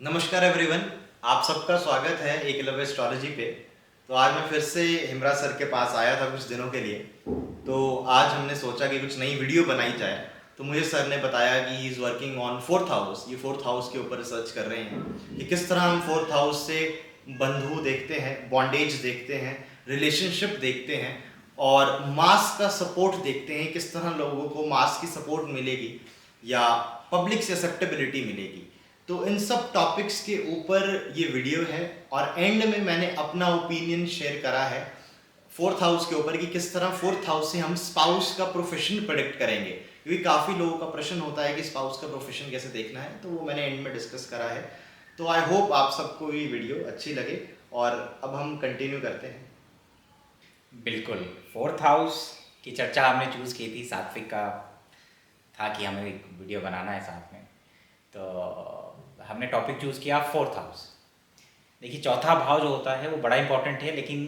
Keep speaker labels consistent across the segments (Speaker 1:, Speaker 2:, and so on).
Speaker 1: नमस्कार एवरीवन। आप सबका स्वागत है एकलव्य एस्ट्रोलॉजी पे। तो आज मैं फिर से हिमराज सर के पास आया था कुछ दिनों के लिए। तो आज हमने सोचा कि कुछ नई वीडियो बनाई जाए। तो मुझे सर ने बताया कि he is working on fourth house. ये फोर्थ हाउस के ऊपर रिसर्च कर रहे हैं कि किस तरह हम फोर्थ हाउस से बंधु देखते हैं, बॉन्डेज देखते हैं, रिलेशनशिप देखते हैं और मास का सपोर्ट देखते हैं। किस तरह लोगों को मास की सपोर्ट मिलेगी या पब्लिक से एक्सेप्टेबिलिटी मिलेगी। तो इन सब टॉपिक्स के ऊपर ये वीडियो है और एंड में मैंने अपना ओपिनियन शेयर करा है फोर्थ हाउस के ऊपर कि किस तरह फोर्थ हाउस से हम स्पाउस का प्रोफेशन प्रेडिक्ट करेंगे, क्योंकि काफ़ी लोगों का प्रश्न होता है कि स्पाउस का प्रोफेशन कैसे देखना है। तो वो मैंने एंड में डिस्कस करा है। तो आई होप आप सबको ये वीडियो अच्छी लगे और अब हम कंटिन्यू करते हैं।
Speaker 2: बिल्कुल। फोर्थ हाउस की चर्चा हमने चूज़ की थी, सात्विक का था कि हमें एक वीडियो बनाना है साथ में, तो हमने टॉपिक चूज़ किया फोर्थ हाउस। देखिए, चौथा भाव जो होता है वो बड़ा इंपॉर्टेंट है, लेकिन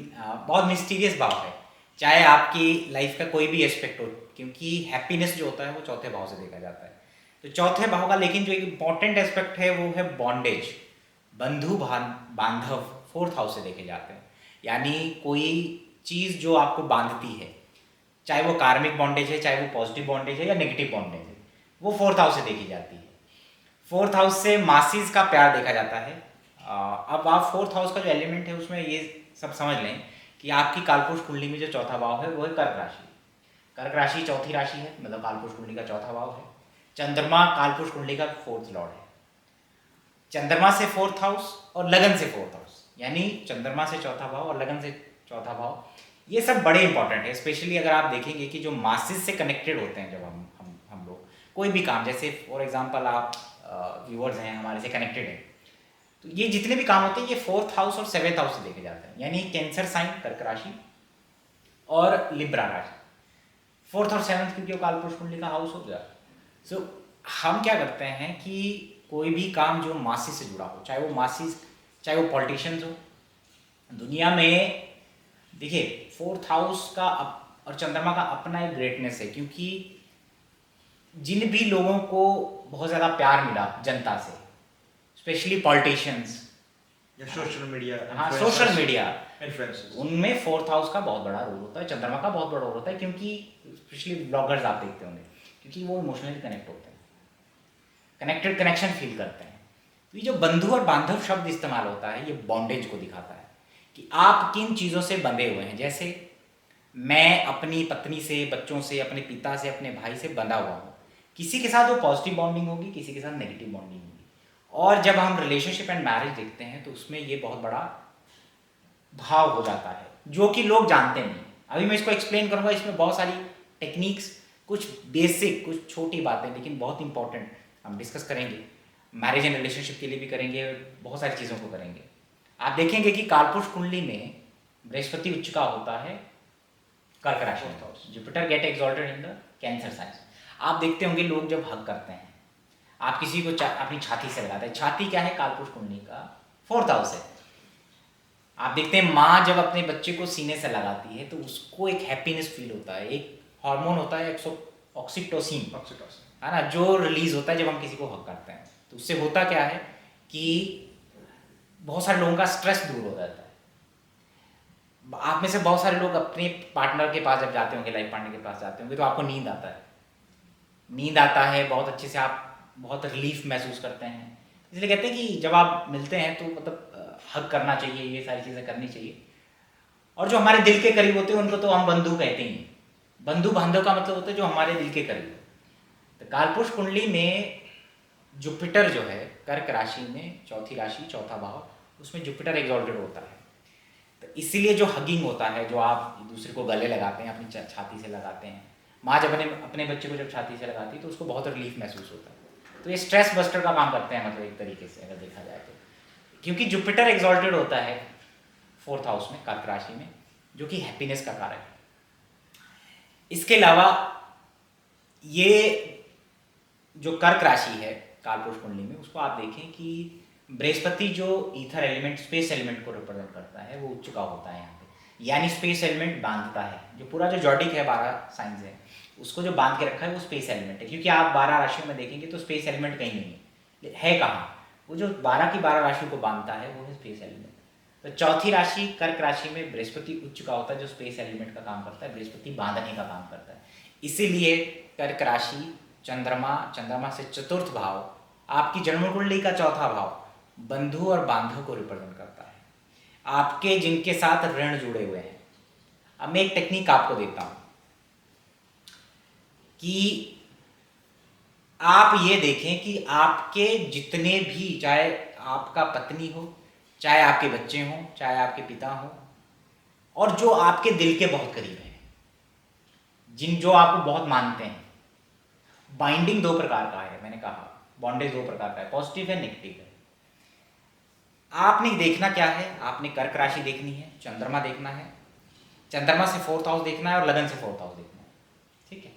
Speaker 2: बहुत मिस्टीरियस भाव है, चाहे आपकी लाइफ का कोई भी एस्पेक्ट हो, क्योंकि हैप्पीनेस जो होता है वो चौथे भाव से देखा जाता है। तो चौथे भाव का लेकिन जो एक इम्पॉर्टेंट एस्पेक्ट है वो है बॉन्डेज, बंधु बांधव फोर्थ हाउस से देखे जाते हैं। यानी कोई चीज़ जो आपको बांधती है, चाहे वो कार्मिक बॉन्डेज है, चाहे वो पॉजिटिव बॉन्डेज है या नेगेटिव बॉन्डेज है, वो फोर्थ हाउस से देखी जाती है। फोर्थ हाउस से मासीज का प्यार देखा जाता है। अब आप फोर्थ हाउस का जो एलिमेंट है उसमें ये सब समझ लें कि आपकी कालपुरुष कुंडली में जो चौथा भाव है वो है कर्क राशि। कर्क राशि चौथी राशि है, मतलब कालपुरुष कुंडली का चौथा भाव है। चंद्रमा कालपुरुष कुंडली का फोर्थ लॉर्ड है। चंद्रमा से फोर्थ हाउस और लगन से फोर्थ हाउस, यानी चंद्रमा से चौथा भाव और लगन से चौथा भाव, ये सब बड़े इंपॉर्टेंट है। स्पेशली अगर आप देखेंगे कि जो मासिस से कनेक्टेड होते हैं, जब हम लोग कोई भी काम, जैसे फॉर एग्जांपल आप व्यूअर्स हैं हमारे से कनेक्टेड हैं, तो ये जितने भी काम होते हैं ये फोर्थ हाउस और सेवेंथ हाउस से देखे जाते हैं। यानी कैंसर साइन कर्क राशि और लिब्रा राशि, फोर्थ और सेवन्थ क्योंकि कालपुरुष कुंडली का हाउस हो गया। सो हम क्या करते हैं कि कोई भी काम जो मासी से जुड़ा हो, चाहे वो मासी, चाहे वो पॉलिटिशियंस हो दुनिया में, देखिए फोर्थ हाउस का और चंद्रमा का अपना एक ग्रेटनेस है, क्योंकि जिन भी लोगों को बहुत ज़्यादा प्यार मिला जनता से, स्पेशली पॉलिटिशियंस
Speaker 1: या सोशल मीडिया,
Speaker 2: हाँ सोशल मीडिया,
Speaker 1: इन्फ्लुएंसर्स,
Speaker 2: उनमें फोर्थ हाउस का बहुत बड़ा रोल होता है, चंद्रमा का बहुत बड़ा रोल होता है। क्योंकि स्पेशली ब्लॉगर्स आप देखते होंगे, क्योंकि वो इमोशनली कनेक्ट होते हैं, कनेक्टेड कनेक्शन फील करते हैं। तो ये जो बंधु और बांधव शब्द इस्तेमाल होता है ये बॉन्डेज को दिखाता है कि आप किन चीज़ों से बंधे हुए हैं। जैसे मैं अपनी पत्नी से, बच्चों से, अपने पिता से, अपने भाई से बंधा हुआ हूँ। किसी के साथ वो पॉजिटिव बॉन्डिंग होगी, किसी के साथ नेगेटिव बॉन्डिंग होगी। और जब हम रिलेशनशिप एंड मैरिज देखते हैं तो उसमें ये बहुत बड़ा भाव हो जाता है, जो कि लोग जानते नहीं। अभी मैं इसको एक्सप्लेन करूँगा, इसमें बहुत सारी टेक्निक्स, कुछ बेसिक, कुछ छोटी बातें, लेकिन बहुत इंपॉर्टेंट हम डिस्कस करेंगे। मैरिज एंड रिलेशनशिप के लिए भी करेंगे, बहुत सारी चीज़ों को करेंगे। आप देखेंगे कि कालपुरुष कुंडली में बृहस्पति उच्च का होता है कर्क राशि में, Jupiter get exalted in the Cancer sign. आप देखते होंगे लोग जब हग करते हैं, आप किसी को अपनी छाती से लगाते हैं। छाती क्या है? कालपुरुष कुंडली का फोर्थ हाउस है। आप देखते हैं माँ जब अपने बच्चे को सीने से लगाती है तो उसको एक हैप्पीनेस फील होता है, एक हार्मोन होता है ऑक्सीटोसिन, है ना, जो रिलीज होता है जब हम किसी को हक करते हैं। तो उससे होता क्या है कि बहुत सारे लोगों का स्ट्रेस दूर हो जाता है। आप में से बहुत सारे लोग अपने पार्टनर के पास जब जाते होंगे, लाइफ पार्टनर के पास जाते होंगे, तो आपको नींद आता है, नींद आता है बहुत अच्छे से, आप बहुत रिलीफ महसूस करते हैं। इसलिए कहते हैं कि जब आप मिलते हैं तो मतलब हग करना चाहिए, ये सारी चीज़ें करनी चाहिए। और जो हमारे दिल के करीब होते हैं उनको तो हम बंधु कहते ही। बंधु बांधव का मतलब होता है जो हमारे दिल के करीब। तो कालपुरुष कुंडली में जुपिटर जो है कर्क राशि में, चौथी राशि, चौथा भाव, उसमें जुपिटर एग्जॉल्टेड होता है। तो इसीलिए जो हगिंग होता है, जो आप दूसरे को गले लगाते हैं, अपनी छाती से लगाते हैं, माँ जब अपने बच्चे को जब छाती से लगाती है तो उसको बहुत रिलीफ महसूस होता है। तो ये स्ट्रेस बस्टर का काम करते हैं, मतलब एक तरीके से अगर देखा जाए तो, क्योंकि जुपिटर एग्जॉल्टेड होता है फोर्थ हाउस में, कर्क राशि में, जो कि हैप्पीनेस का कारक है। इसके अलावा ये जो कर्क राशि है कालपुरुष कुंडली में, उसको आप देखें कि बृहस्पति जो ईथर एलिमेंट, स्पेस एलिमेंट को रिप्रेजेंट करता है, वो उच्च का होता है यहाँ पे। यानी स्पेस एलिमेंट बांधता है, जो पूरा जो जॉडिक है 12 साइंस है, उसको जो बांध के रखा है वो स्पेस एलिमेंट है। क्योंकि आप 12 राशियों में देखेंगे तो स्पेस एलिमेंट कहीं नहीं है कहाँ? वो जो 12 की 12 राशि को बांधता है वो है स्पेस एलिमेंट। तो चौथी राशि कर्क राशि में बृहस्पति उच्च का होता है, जो स्पेस एलिमेंट का काम करता है, बृहस्पति बांधने का काम करता है। इसीलिए कर्क राशि चंद्रमा से चतुर्थ भाव, आपकी जन्म कुंडली का चौथा भाव बंधु और बांधव को रिप्रेजेंट करता है, आपके जिनके साथ ऋण जुड़े हुए हैं। अब मैं एक टेक्निक आपको देता हूं कि आप ये देखें कि आपके जितने भी, चाहे आपका पत्नी हो, चाहे आपके बच्चे हों, चाहे आपके पिता हों, और जो आपके दिल के बहुत करीब हैं, जो आपको बहुत मानते हैं, बाइंडिंग दो प्रकार का है, मैंने कहा बॉन्डेज दो प्रकार का है, पॉजिटिव है, नेगेटिव है। आपने देखना क्या है, आपने कर्क राशि देखनी है, चंद्रमा देखना है, चंद्रमा से 4th हाउस देखना है और लगन से 4th हाउस देखना है, ठीक है?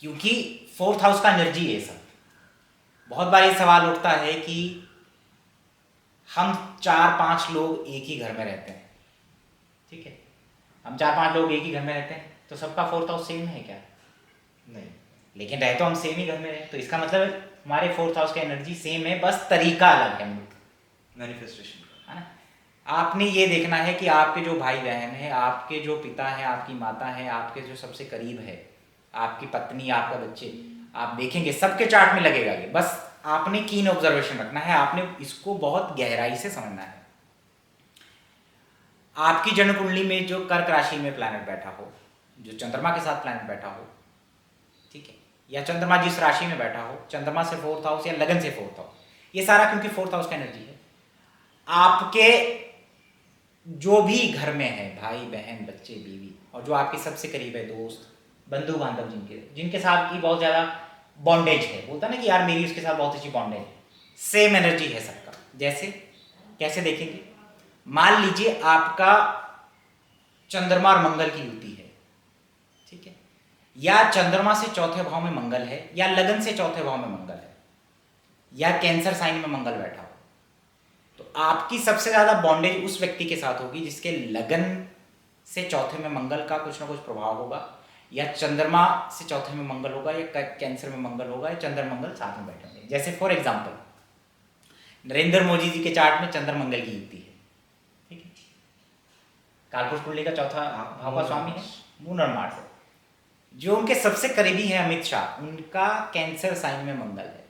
Speaker 2: क्योंकि 4th हाउस का एनर्जी है सब। बहुत बार ये सवाल उठता है कि हम 4-5 लोग एक ही घर में रहते हैं, ठीक है? हम 4-5 लोग एक ही घर में रहते हैं, तो सबका 4th हाउस सेम है क्या?
Speaker 1: नहीं,
Speaker 2: लेकिन रहे तो हम सेम ही घर में रहे, तो इसका मतलब हमारे 4th हाउस का एनर्जी सेम है, बस तरीका अलग है,
Speaker 1: मैनिफेस्टेशन
Speaker 2: है ना? आपने ये देखना है कि आपके जो भाई बहन है, आपके जो पिता है, आपकी माता है, आपके जो सबसे करीब है, आपकी पत्नी, आपका बच्चे, आप देखेंगे सबके चार्ट में लगेगा ये। बस आपने कीन ऑब्जर्वेशन रखना है, आपने इसको बहुत गहराई से समझना है। आपकी जन्म कुंडली में जो कर्क राशि में प्लैनेट बैठा हो, जो चंद्रमा के साथ प्लैनेट बैठा हो, ठीक है, या चंद्रमा जिस राशि में बैठा हो, चंद्रमा से 4th हाउस या लगन से 4th हाउस, ये सारा क्योंकि 4th हाउस का एनर्जी है। आपके जो भी घर में है, भाई बहन बच्चे बीवी, और जो आपके सबसे करीब है, दोस्त बंधु बांधव, जिनके साथ की बहुत ज़्यादा बॉन्डेज है, बोलता ना कि यार मेरी उसके साथ बहुत अच्छी बॉन्डेज है, सेम एनर्जी है सबका। जैसे कैसे देखेंगे, मान लीजिए आपका चंद्रमा और मंगल की युति है, ठीक है, या चंद्रमा से चौथे भाव में मंगल है, या लगन से चौथे भाव में मंगल है, या कैंसर साइन में मंगल बैठा हो, तो आपकी सबसे ज्यादा बॉन्डेज उस व्यक्ति के साथ होगी जिसके लगन से चौथे में मंगल का कुछ ना कुछ प्रभाव होगा, या चंद्रमा से चौथे में मंगल होगा, या कैंसर में मंगल होगा, या चंद्र मंगल साथ में बैठे होंगे। जैसे फॉर एग्जाम्पल नरेंद्र मोदी जी के चार्ट में चंद्र मंगल की युति है, ठीक है, कालपुरुष कुंडली का चौथा भाव का स्वामी है, मून और मार्स है। जो उनके सबसे करीबी है अमित शाह, उनका कैंसर साइन में मंगल है,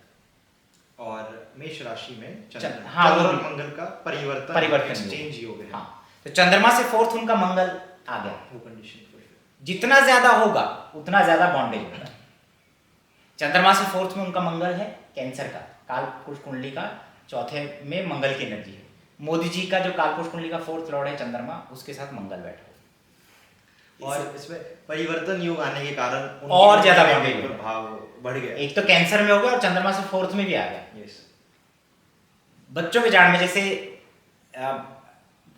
Speaker 1: और मेष राशि में
Speaker 2: हाँ,
Speaker 1: चंद्र और मंगल का परिवर्तन एक्सचेंज योग है।
Speaker 2: हाँ, तो चंद्रमा से 4th उनका मंगल आ गया,
Speaker 1: वो कंडीशन
Speaker 2: जितना ज्यादा होगा उतना ज्यादा बॉन्डेज होगा। चंद्रमा से 4th में उनका मंगल है, कैंसर का, कालपुरुष कुंडली का चौथे में मंगल की एनर्जी है। मोदी जी का जो कालपुरुष कुंडली का 4th लॉर्ड है चंद्रमा, उसके साथ मंगल बैठा है,
Speaker 1: और इसमें परिवर्तन योग आने के कारण
Speaker 2: और ज्यादा बॉन्डेज
Speaker 1: प्रभाव बढ़ गया।
Speaker 2: एक तो कैंसर में हो गया और चंद्रमा से 4th में भी आ गया।
Speaker 1: यस,
Speaker 2: बच्चों के चार्ट में जैसे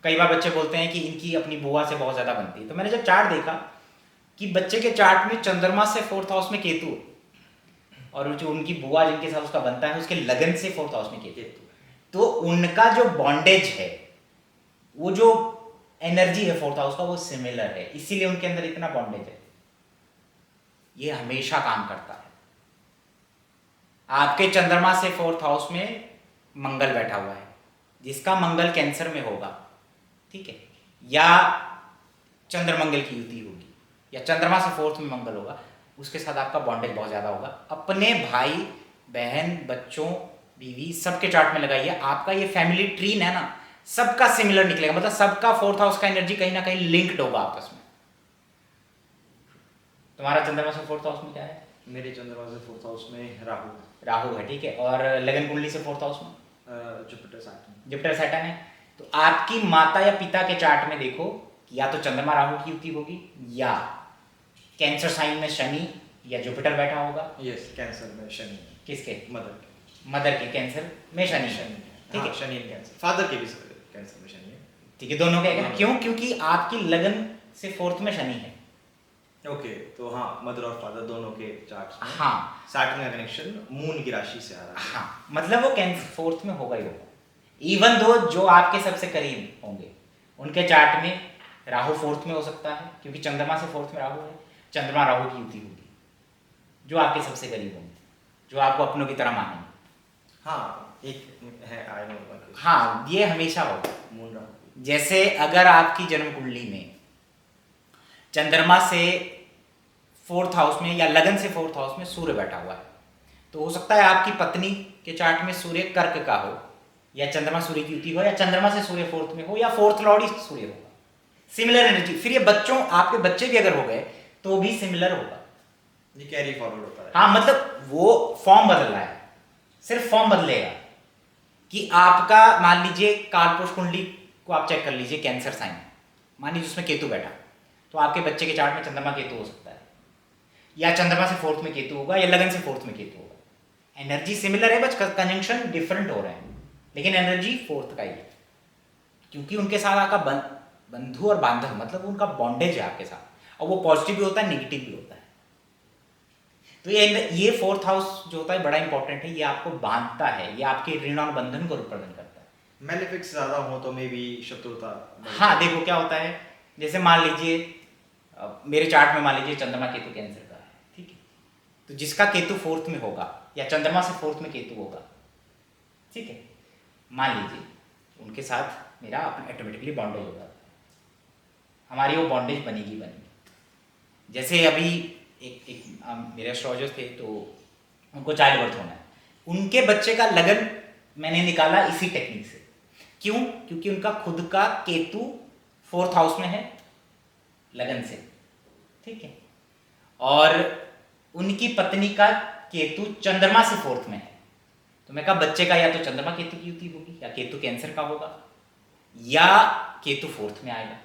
Speaker 2: कई बार बच्चे बोलते हैं कि इनकी अपनी बुआ से बहुत ज्यादा बनती है, तो मैंने जब चार्ट देखा कि बच्चे के चार्ट में चंद्रमा से 4th हाउस में केतु, और जो उनकी बुआ जिनके साथ उसका बनता है उसके लगन से 4th हाउस में केतु, तो उनका जो बॉन्डेज है, वो जो एनर्जी है 4th हाउस का, वो सिमिलर है, इसीलिए उनके अंदर इतना बॉन्डेज है। ये हमेशा काम करता है। आपके चंद्रमा से 4th हाउस में मंगल बैठा हुआ है, जिसका मंगल कैंसर में होगा, ठीक है, या चंद्र मंगल की युति होगी, या चंद्रमा से 4th में मंगल होगा, उसके साथ आपका बॉन्डेज बहुत ज्यादा होगा। अपने भाई बहन बच्चों बीवी सबके चार्ट में लगाइए, आपका ये फैमिली ट्री है ना, सबका सिमिलर निकलेगा, मतलब सबका 4th हाउस का एनर्जी कहीं ना कहीं लिंक्ड होगा आपस में। तुम्हारा चंद्रमा से 4th हाउस में क्या है?
Speaker 1: मेरे चंद्रमा से 4th हाउस में
Speaker 2: राहु है, ठीक है, और लगन कुंडली से 4th हाउस में
Speaker 1: जुपिटर
Speaker 2: सैटर्न है। तो आपकी माता या पिता के चार्ट में देखो, या तो चंद्रमा राहु की युति होगी, या कैंसर साइन में शनि या जुपिटर बैठा होगा।
Speaker 1: यस, कैंसर में शनि।
Speaker 2: किसके?
Speaker 1: मदर
Speaker 2: के कैंसर में शनि, ठीक है,
Speaker 1: शनि कैंसर, फादर के भी कैंसर में शनि है,
Speaker 2: ठीक है, दोनों के। क्यों? क्योंकि आपकी लगन से 4th में शनि है।
Speaker 1: ओके, तो हाँ, मदर और फादर दोनों के चार्ट्स में
Speaker 2: हाँ,
Speaker 1: सैटर्न का कनेक्शन मून की राशि से आ रहा है।
Speaker 2: हाँ, मतलब वो कैंसर 4th में होगा ही होगा। इवन दो जो आपके सबसे करीब होंगे उनके चार्ट में राहु 4th में हो सकता है, क्योंकि चंद्रमा से 4th में राहु है, चंद्रमा राहु की युति होगी, जो आपके सबसे करीब होंगे, जो आपको अपनों की तरह मानेंगे।
Speaker 1: हाँ, एक है आई नो
Speaker 2: हाँ, ये हमेशा होगा।
Speaker 1: मून राहु।
Speaker 2: जैसे अगर आपकी जन्म कुंडली में चंद्रमा से 4th हाउस में या लगन से 4th हाउस में सूर्य बैठा हुआ है, तो हो सकता है आपकी पत्नी के चार्ट में सूर्य कर्क का हो, या चंद्रमा सूर्य की युति हो, या चंद्रमा से सूर्य 4th में हो, या 4th लॉर्ड ही सूर्य होगा। Similar energy. फिर ये बच्चों, आपके बच्चे भी अगर हो गए तो भी सिमिलर होगा।
Speaker 1: ये कैरी फॉरवर्ड होता है।
Speaker 2: हाँ, मतलब वो फॉर्म बदल रहा है, सिर्फ फॉर्म बदलेगा। कि आपका मान लीजिए कालपुरुष कुंडली को आप चेक कर लीजिए, कैंसर साइन मान लीजिए उसमें केतु बैठा, तो आपके बच्चे के चार्ट में चंद्रमा केतु हो सकता है, या चंद्रमा से 4th में केतु होगा, या लगन से 4th में केतु होगा। एनर्जी सिमिलर है, बस कंजंक्शन डिफरेंट हो रहे हैं, लेकिन एनर्जी 4th का ही है, क्योंकि उनके साथ आपका बंधु और बांधव, मतलब उनका बॉन्डेज है आपके साथ, और वो पॉजिटिव भी होता है, नेगेटिव भी होता है। तो ये 4th हाउस जो होता है बड़ा इंपॉर्टेंट है, ये आपको बांधता है, ये आपके ऋण और बंधन को रिप्रेजेंट करता है।
Speaker 1: मैलेफिक्स ज्यादा हो तो मे बी शत्रुता।
Speaker 2: हाँ, देखो क्या होता है, जैसे मान लीजिए मेरे चार्ट में मान लीजिए चंद्रमा केतु कैंसर का है, ठीक है, तो जिसका केतु 4th में होगा या चंद्रमा से 4th में केतु होगा, ठीक है, मान लीजिए उनके साथ मेरा ऑटोमेटिकली बॉन्डेज होगा, हमारी वो बॉन्डेज बनेगी। जैसे अभी एक मेरे एस्ट्रोलॉजर थे, तो उनको चाइल्ड बर्थ होना है, उनके बच्चे का लगन मैंने निकाला इसी टेक्निक से। क्यों? क्योंकि उनका खुद का केतु 4th हाउस में है लगन से, ठीक है, और उनकी पत्नी का केतु चंद्रमा से 4th में है। तो मैं कहा बच्चे का या तो चंद्रमा केतु की युति होगी, या केतु कैंसर का होगा, या केतु 4th में आएगा।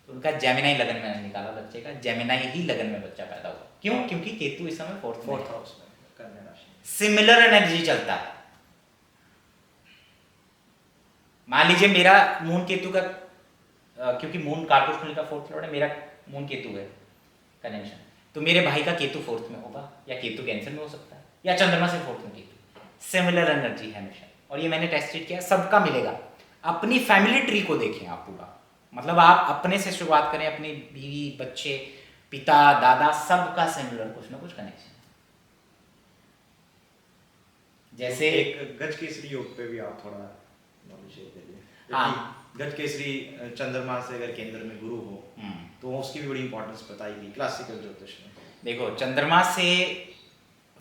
Speaker 2: तो उनका जेमिनाई लगन मैंने निकाला बच्चे का, जेमिनाई ही लगन में बच्चा पैदा हुआ। क्यों? क्योंकि केतु इस समय 4th
Speaker 1: हाउस में कन्या राशि।
Speaker 2: सिमिलर एनर्जी चलता है। मान लीजिए मेरा मून केतु का क्योंकि मून कालपुरुष कुंडली का 4th लॉर्ड है, मेरा मून केतु है कनेक्शन, तो मेरे भाई का केतु 4th में होगा, या केतु कैंसर में हो सकता है, या चंद्रमा से 4th में केतु। सिमिलर एनर्जी है हमेशा, और ये मैंने टेस्टेड किया, सबका मिलेगा। अपनी फैमिली ट्री को देखें आप पूरा, मतलब आप अपने से शुरुआत करें, अपनी बीवी, बच्चे, पिता, दादा, सबका सिमिलर कुछ ना कुछ कनेक्शन। जैसे
Speaker 1: एक गज केसरी योग पे भी आप थोड़ा नॉलेज शेयर करिए।
Speaker 2: हाँ,
Speaker 1: गज केसरी चंद्रमा से अगर केंद्र में गुरु हो तो उसकी भी बड़ी इंपॉर्टेंस बताएगी क्लासिकल ज्योतिष में।
Speaker 2: देखो चंद्रमा से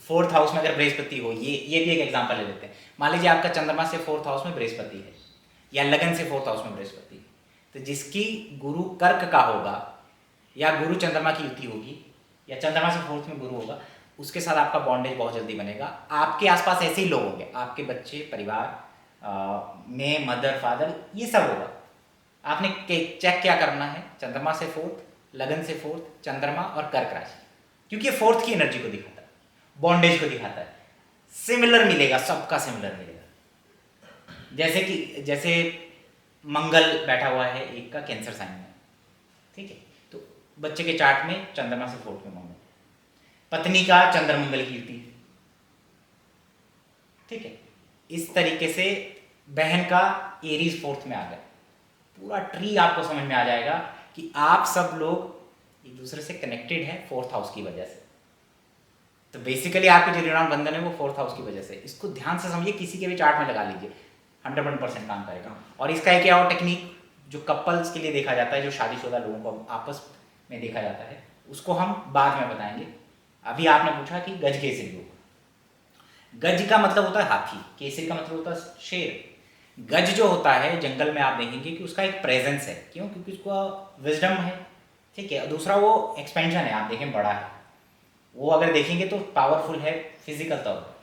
Speaker 2: 4th हाउस में अगर बृहस्पति हो, ये भी एक एग्जांपल ले लेते हैं। मान लीजिए आपका चंद्रमा से 4th हाउस में बृहस्पति है, या लगन से 4th हाउस में बृहस्पति है, तो जिसकी गुरु कर्क का होगा, या गुरु चंद्रमा की युति होगी, या चंद्रमा से 4th में गुरु होगा, उसके साथ आपका बॉन्डेज बहुत जल्दी बनेगा। आपके आसपास ऐसे ही लोग होंगे, आपके बच्चे, परिवार में मदर, फादर, ये सब होगा। आपने चेक क्या करना है, चंद्रमा से 4th, लगन से 4th, चंद्रमा और कर्क राशि, क्योंकि ये 4th की एनर्जी को दिखाता है, बॉन्डेज को दिखाता है। सिमिलर मिलेगा, सबका सिमिलर मिलेगा। जैसे मंगल बैठा हुआ है एक का कैंसर साइन में, ठीक है, तो बच्चे के चार्ट में चंद्रमा से 4th में मंगल, पत्नी का चंद्र मंगल की युति, ठीक है, इस तरीके से बहन का एरीज 4th में आ गया। पूरा ट्री आपको समझ में आ जाएगा कि आप सब लोग एक दूसरे से कनेक्टेड हैं 4th हाउस की वजह से। तो बेसिकली आपके जो ऋणान बंधन है वो 4th हाउस की वजह से। इसको ध्यान से समझिए, किसी के भी चार्ट में लगा लीजिए, 100% काम करेगा। और इसका एक और टेक्निक जो कपल्स के लिए देखा जाता है, जो शादीशुदा लोगों को आपस में देखा जाता है, उसको हम बाद में बताएंगे। अभी आपने पूछा कि गज केसरी योग। गज का मतलब होता है हाथी, केसरी का मतलब होता है शेर। गज जो होता है जंगल में आप देखेंगे कि उसका एक प्रेजेंस है। क्यों? क्योंकि उसका विजडम है, ठीक है। दूसरा वो एक्सपेंशन है, आप देखें बड़ा है वो, अगर देखेंगे तो पावरफुल है फिजिकल तौर पर।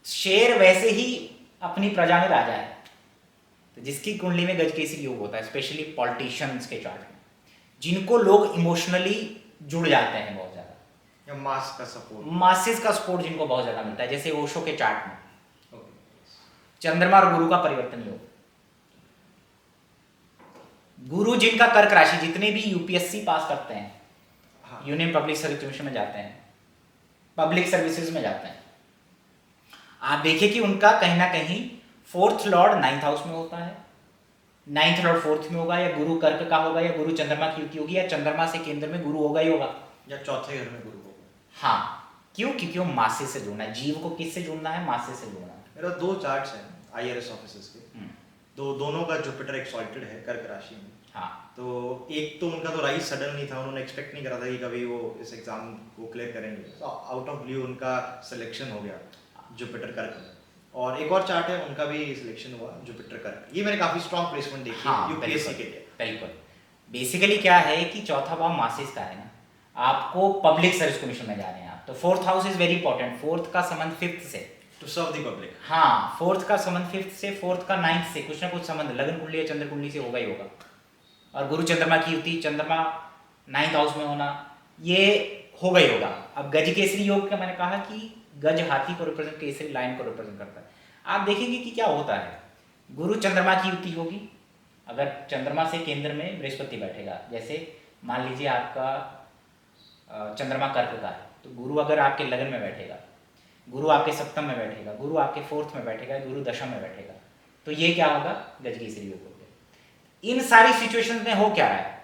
Speaker 2: शेर वैसे ही अपनी प्रजा में राजा है। तो जिसकी कुंडली में गज केसरी योग होता है, स्पेशली पॉलिटिशियंस के चार्ट में, जिनको लोग इमोशनली जुड़ जाते हैं बहुत ज़्यादा,
Speaker 1: या मास का सपोर्ट,
Speaker 2: मासेस का सपोर्ट जिनको बहुत ज़्यादा मिलता है, जैसे ओशो के चार्ट में चंद्रमा और गुरु का परिवर्तन योग। गुरु जिनका कर्क राशि, जितने भी यूपीएससी पास करते हैं, यूनियन पब्लिक सर्विस कमीशन में जाते हैं, पब्लिक सर्विसेज में जाते हैं, आप देखिए कि उनका कहीं ना कहीं 4th लॉर्ड 9th हाउस में होता है, 9th लॉर्ड 4th में होगा, या गुरु कर्क का होगा, या गुरु चंद्रमा की युति होगी, या चंद्रमा से केंद्र में गुरु होगा ही होगा,
Speaker 1: या चौथे घर में गुरु होगा।
Speaker 2: हाँ, क्यों? क्योंकि वो मासे से जुड़ना है। जीव को किससे जुड़ना है? मासे से जुड़ना है।
Speaker 1: मेरा 2 चार्ट्स हैं IRS ऑफिसर्स के।
Speaker 2: हम्म,
Speaker 1: दोनों का जुपिटर एक्सॉल्टेड है कर्क राशि में।
Speaker 2: हाँ
Speaker 1: तो एक तो उनका तो राइज सडन नहीं था, उन्होंने एक्सपेक्ट नहीं करा था कि कभी वो इस एग्जाम को क्लियर करेंगे, तो आउट ऑफ ब्लू उनका सिलेक्शन हो गया जुपिटर कर्क में। और एक और चार्ट है उनका भी सिलेक्शन हुआ जुपिटर कर्क। ये मैंने काफी स्ट्रॉन्ग प्लेसमेंट देखी है
Speaker 2: हाँ
Speaker 1: यूपीएससी के लिए।
Speaker 2: बिल्कुल। बेसिकली क्या है कि चौथा भाव मासिस का है ना, आपको पब्लिक सर्विस कमीशन में जा रहे हैं आप, तो fourth house is very important. Fourth का संबंध फिफ्थ से,
Speaker 1: टू सर्व द पब्लिक।
Speaker 2: हाँ फोर्थ का संबंध फिफ्थ से, फोर्थ का नाइन्थ से, कुछ ना कुछ संबंध लग्न कुंडली या चंद्र कुंडली से होगा ही होगा। और गुरु चंद्रमा की युति, चंद्रमा नाइन्थ हाउस में होना, ये होगा ही होगा। अब गज केसरी योग का मैंने कहा कि गज हाथी को रिप्रेजेंट, केसरी लाइन को रिप्रेजेंट करता है। आप देखेंगे कि क्या होता है, गुरु चंद्रमा की युति होगी, अगर चंद्रमा से केंद्र में बृहस्पति बैठेगा, जैसे मान लीजिए आपका चंद्रमा कर्क का है, तो गुरु अगर आपके लगन में बैठेगा, गुरु आपके सप्तम में बैठेगा, गुरु आपके फोर्थ में बैठेगा, गुरु दशम में बैठेगा, तो ये क्या होगा, गज केसरी योग हो गया। इन सारी सिचुएशंस में हो क्या रहा है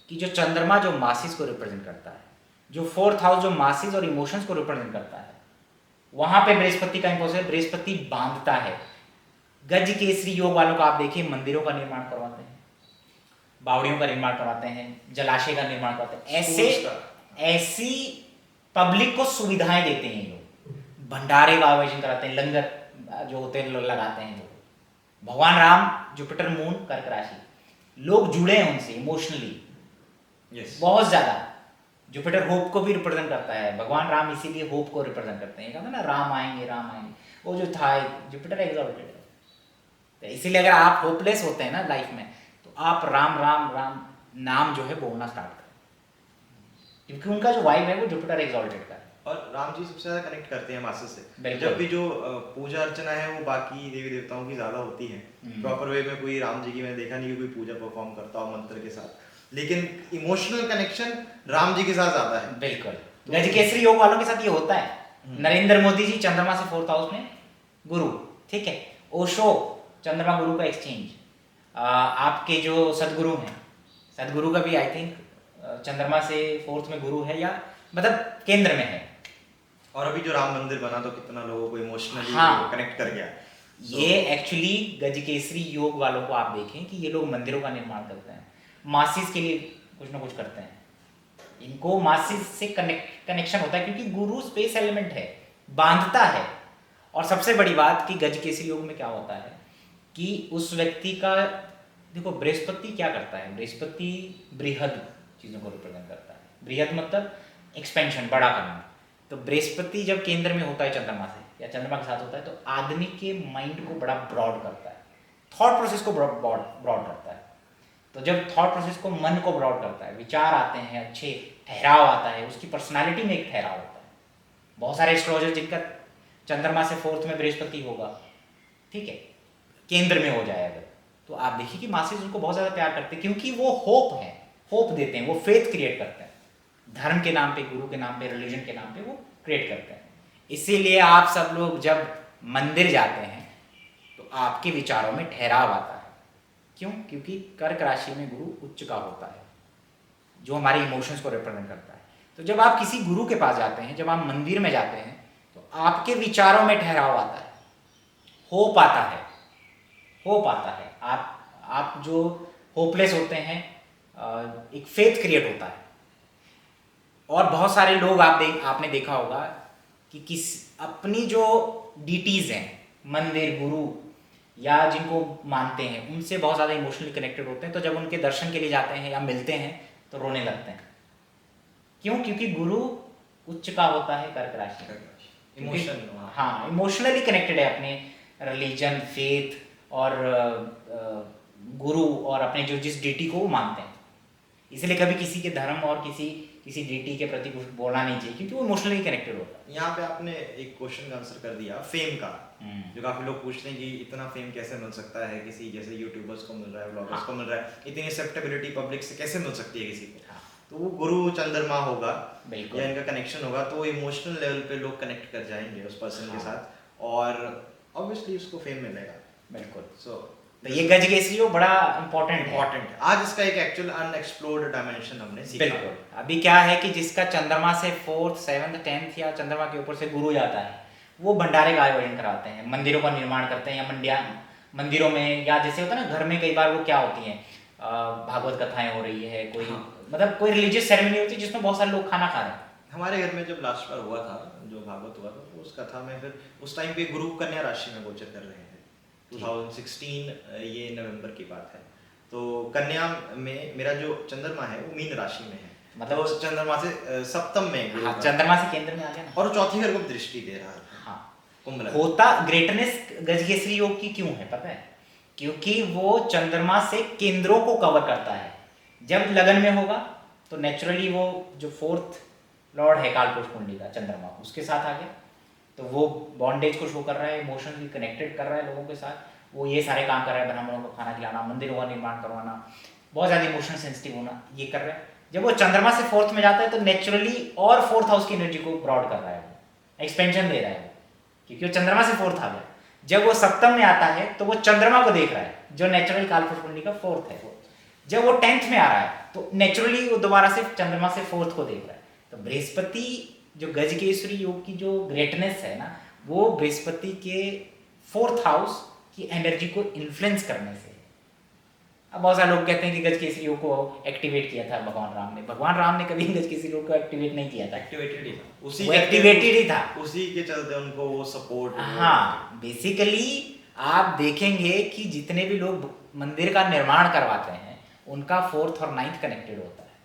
Speaker 2: कि जो चंद्रमा जो मासिस को रिप्रेजेंट करता है, जो फोर्थ हाउस जो मासिस और इमोशंस को रिप्रेजेंट करता है, वहां पे बृहस्पति का इंपोज है, बृहस्पति बांधता है। गज केसरी योग वालों को आप देखिए, मंदिरों का निर्माण करवाते हैं, बावड़ियों का निर्माण करवाते हैं, जलाशय का निर्माण करवाते हैं, ऐसी पब्लिक को सुविधाएं देते हैं लोग, भंडारे का आयोजन कराते हैं, लंगर जो होते हैं लोग लगाते हैं लोग। भगवान राम जुपिटर मून कर्क राशि, लोग जुड़े हैं उनसे इमोशनली बहुत ज्यादा। जुपिटर होप को भी रिप्रेजेंट करता है, भगवान राम इसीलिए होप को रिप्रेजेंट करते हैं, कहते हैं ना राम आएंगे राम आएंगे, वो जो था जुपिटर एक्सॉल्टेड है, तो इसीलिए अगर आप होपलेस होते हैं ना लाइफ में, तो आप राम राम राम नाम जो है बोलना स्टार्ट करें, क्योंकि उनका जो वाइब है वो जुपिटर एक्सॉल्टेड का है।
Speaker 1: और राम जी सबसे ज्यादा कनेक्ट करते हैं मासिस से।
Speaker 2: बिल्कुल।
Speaker 1: जब भी जो पूजा अर्चना है वो बाकी देवी देवताओं की ज्यादा होती है, प्रॉपर वे में कोई राम जी की मैंने देखा नहीं कि कोई पूजा परफॉर्म करता हो मंत्र के साथ, लेकिन इमोशनल कनेक्शन राम जी के साथ ज्यादा है।
Speaker 2: बिल्कुल, गज केसरी योग वालों के साथ ये होता है। नरेंद्र मोदी जी चंद्रमा से फोर्थ हाउस में गुरु, ठीक है, ओशो चंद्रमा गुरु का एक्सचेंज, आपके जो सदगुरु हैं, सदगुरु का भी आई थिंक चंद्रमा से फोर्थ में गुरु है, या मतलब केंद्र में है।
Speaker 1: और अभी जो राम मंदिर बना तो कितना लोगों को इमोशनली
Speaker 2: हाँ,
Speaker 1: कनेक्ट कर गया।
Speaker 2: ये एक्चुअली गज केसरी योग वालों को आप देखें कि ये लोग मंदिरों का निर्माण करते हैं, मासिस के लिए कुछ ना कुछ करते हैं, इनको मासिस से कनेक्शन होता है, क्योंकि गुरु स्पेस एलिमेंट है, बांधता है। और सबसे बड़ी बात कि गज केसरी योग में क्या होता है कि उस व्यक्ति का, देखो बृहस्पति क्या करता है, बृहस्पति बृहद चीज़ों को रिप्रेजेंट करता है, बृहद मतलब एक्सपेंशन, बड़ा करना। तो बृहस्पति जब केंद्र में होता है चंद्रमा से या चंद्रमा के साथ होता है, तो आदमी के माइंड को बड़ा ब्रॉड करता है, थॉट प्रोसेस को ब्रॉड करता है। तो जब थॉट प्रोसेस को, मन को ब्रॉड करता है, विचार आते हैं अच्छे, ठहराव आता है, उसकी पर्सनालिटी में एक ठहराव होता है। बहुत सारे एस्ट्रोलॉजर जिनका चंद्रमा से फोर्थ में बृहस्पति होगा, ठीक है, केंद्र में हो जाए अगर, तो आप देखिए कि मासिस उनको बहुत ज़्यादा प्यार करते हैं, क्योंकि वो होप है, होप देते हैं, वो फेथ क्रिएट करते हैं, धर्म के नाम पे, गुरु के नाम पे, रिलीजन के नाम पे वो क्रिएट करते हैं। इसीलिए आप सब लोग जब मंदिर जाते हैं तो आपके विचारों में ठहराव आता है। क्यों? क्योंकि कर्क राशि में गुरु उच्च का होता है, जो हमारे इमोशंस को रिप्रेजेंट करता है। तो जब आप किसी गुरु के पास जाते हैं, जब आप मंदिर में जाते हैं, तो आपके विचारों में ठहराव आता है, होप आता है, होप आता है। आप जो होपलेस होते हैं, एक फेथ क्रिएट होता है। और बहुत सारे लोग आपने देखा होगा कि अपनी जो डीटीज हैं, मंदिर, गुरु या जिनको मानते हैं, उनसे बहुत ज़्यादा इमोशनली कनेक्टेड होते हैं। तो जब उनके दर्शन के लिए जाते हैं या मिलते हैं तो रोने लगते हैं। क्यों? क्योंकि गुरु उच्च का होता है कर्क राशि,
Speaker 1: इमोशन,
Speaker 2: हाँ, इमोशनली कनेक्टेड है अपने रिलीजन, फेथ और गुरु और अपने जो जिस डीटी को वो मानते हैं। इसलिए कभी किसी के धर्म और किसी डीटी के प्रति कुछ बोलना नहीं चाहिए, क्योंकि वो इमोशनली कनेक्टेड होता है।
Speaker 1: यहाँ पे आपने एक क्वेश्चन का आंसर कर दिया, फेम का, जो काफी लोग पूछते हैं कि इतना फेम कैसे मिल सकता है किसी जैसे यूट्यूबर्स को मिल रहा है, ब्लॉगर्स को मिल रहा है, इतनी एक्सेप्टेबिलिटी पब्लिक से कैसे मिल सकती है किसी को? तो वो गुरु चंद्रमा होगा या इनका कनेक्शन होगा, तो इमोशनल लेवल पे लोग कनेक्ट कर जाएंगे उस पर्सन के साथ, और ऑब्वियसली उसको फेम मिलेगा।
Speaker 2: बिल्कुल।
Speaker 1: सो
Speaker 2: तो ये गज केसरी योग बड़ा इंपॉर्टेंट है।
Speaker 1: आज इसका एक एक्चुअल अनएक्सप्लोर्ड डायमेंशन हमने सीखा।
Speaker 2: बिल्कुल। अभी क्या है कि जिसका चंद्रमा से 4th 7th 10th या चंद्रमा के ऊपर से गुरु जाता है, वो भंडारे का आयोजन कराते हैं, मंदिरों का निर्माण करते हैं, या मंदिरों में, या जैसे होता है ना घर में कई बार वो क्या होती हैं, भागवत कथाएं हो रही है, कोई
Speaker 1: हाँ।
Speaker 2: मतलब कोई रिलीजियस सेरेमनी होती है जिसमें बहुत सारे लोग खाना खा रहे हैं।
Speaker 1: हमारे घर में जब लास्ट बार हुआ था, जो भागवत हुआ था, तो उस कथा में फिर उस टाइम पे गुरु कन्या राशि में गोचर कर रहे थे। 2016 ये नवंबर की बात है। तो कन्या में मेरा जो चंद्रमा है वो मीन राशि में है,
Speaker 2: मतलब
Speaker 1: तो चंद्रमा से सप्तम में गुरु
Speaker 2: हाँ,
Speaker 1: का-
Speaker 2: चंद्रमा से केंद्र में आ गया ना।
Speaker 1: और चौथी घर को दृष्टि दे रहा था।
Speaker 2: हाँ,
Speaker 1: कुंभ लग्न।
Speaker 2: होता ग्रेटनेस गजकेसरी योग की क्यों है पता है? क्योंकि वो चंद्रमा से केंद्रों को कवर करता है। जब लगन में होगा तो नेचुरली वो जो फोर्थ लॉर्ड है कालपुरुष कुंडली का, चंद्रमा, उसके साथ आ गया, तो वो बॉन्डेज को शो कर रहा है, इमोशनली कनेक्टेड कर रहा है लोगों के साथ, वो ये सारे काम कर रहा है, ब्राह्मणों को खाना खिलाना, मंदिरों का निर्माण करवाना, बहुत ज़्यादा इमोशनल सेंसिटिव होना, ये कर रहा है। जब वो चंद्रमा से फोर्थ में जाता है तो नेचुरली और फोर्थ हाउस की एनर्जी को ब्रॉड कर रहा है, वो एक्सपेंशन दे रहा है वो, क्योंकि वो चंद्रमा से फोर्थ आ गया। जब वो सप्तम में आता है तो वो चंद्रमा को देख रहा है, जो नेचुरल कालपुरुष कुंडली का फोर्थ है। जब वो 10th में आ रहा है तो नेचुरली वो दोबारा से चंद्रमा से फोर्थ को देख रहा है। तो बृहस्पति जो गजकेसरी योग की जो ग्रेटनेस है ना, वो बृहस्पति के फोर्थ हाउस की एनर्जी को इन्फ्लुएंस करने से। अब बहुत सारे लोग कहते हैं कि गजकेसरी योग को एक्टिवेट किया था भगवान राम ने। भगवान राम ने कभी गजकेसरी योग को एक्टिवेट नहीं किया था,
Speaker 1: एक्टिवेटेड ही था,
Speaker 2: वो
Speaker 1: करके
Speaker 2: एक्टिवेटेड ही था।
Speaker 1: उसी के चलते उनको वो सपोर्ट।
Speaker 2: हाँ, बेसिकली आप देखेंगे कि जितने भी लोग मंदिर का निर्माण करवाते हैं उनका फोर्थ और नाइन्थ कनेक्टेड होता है।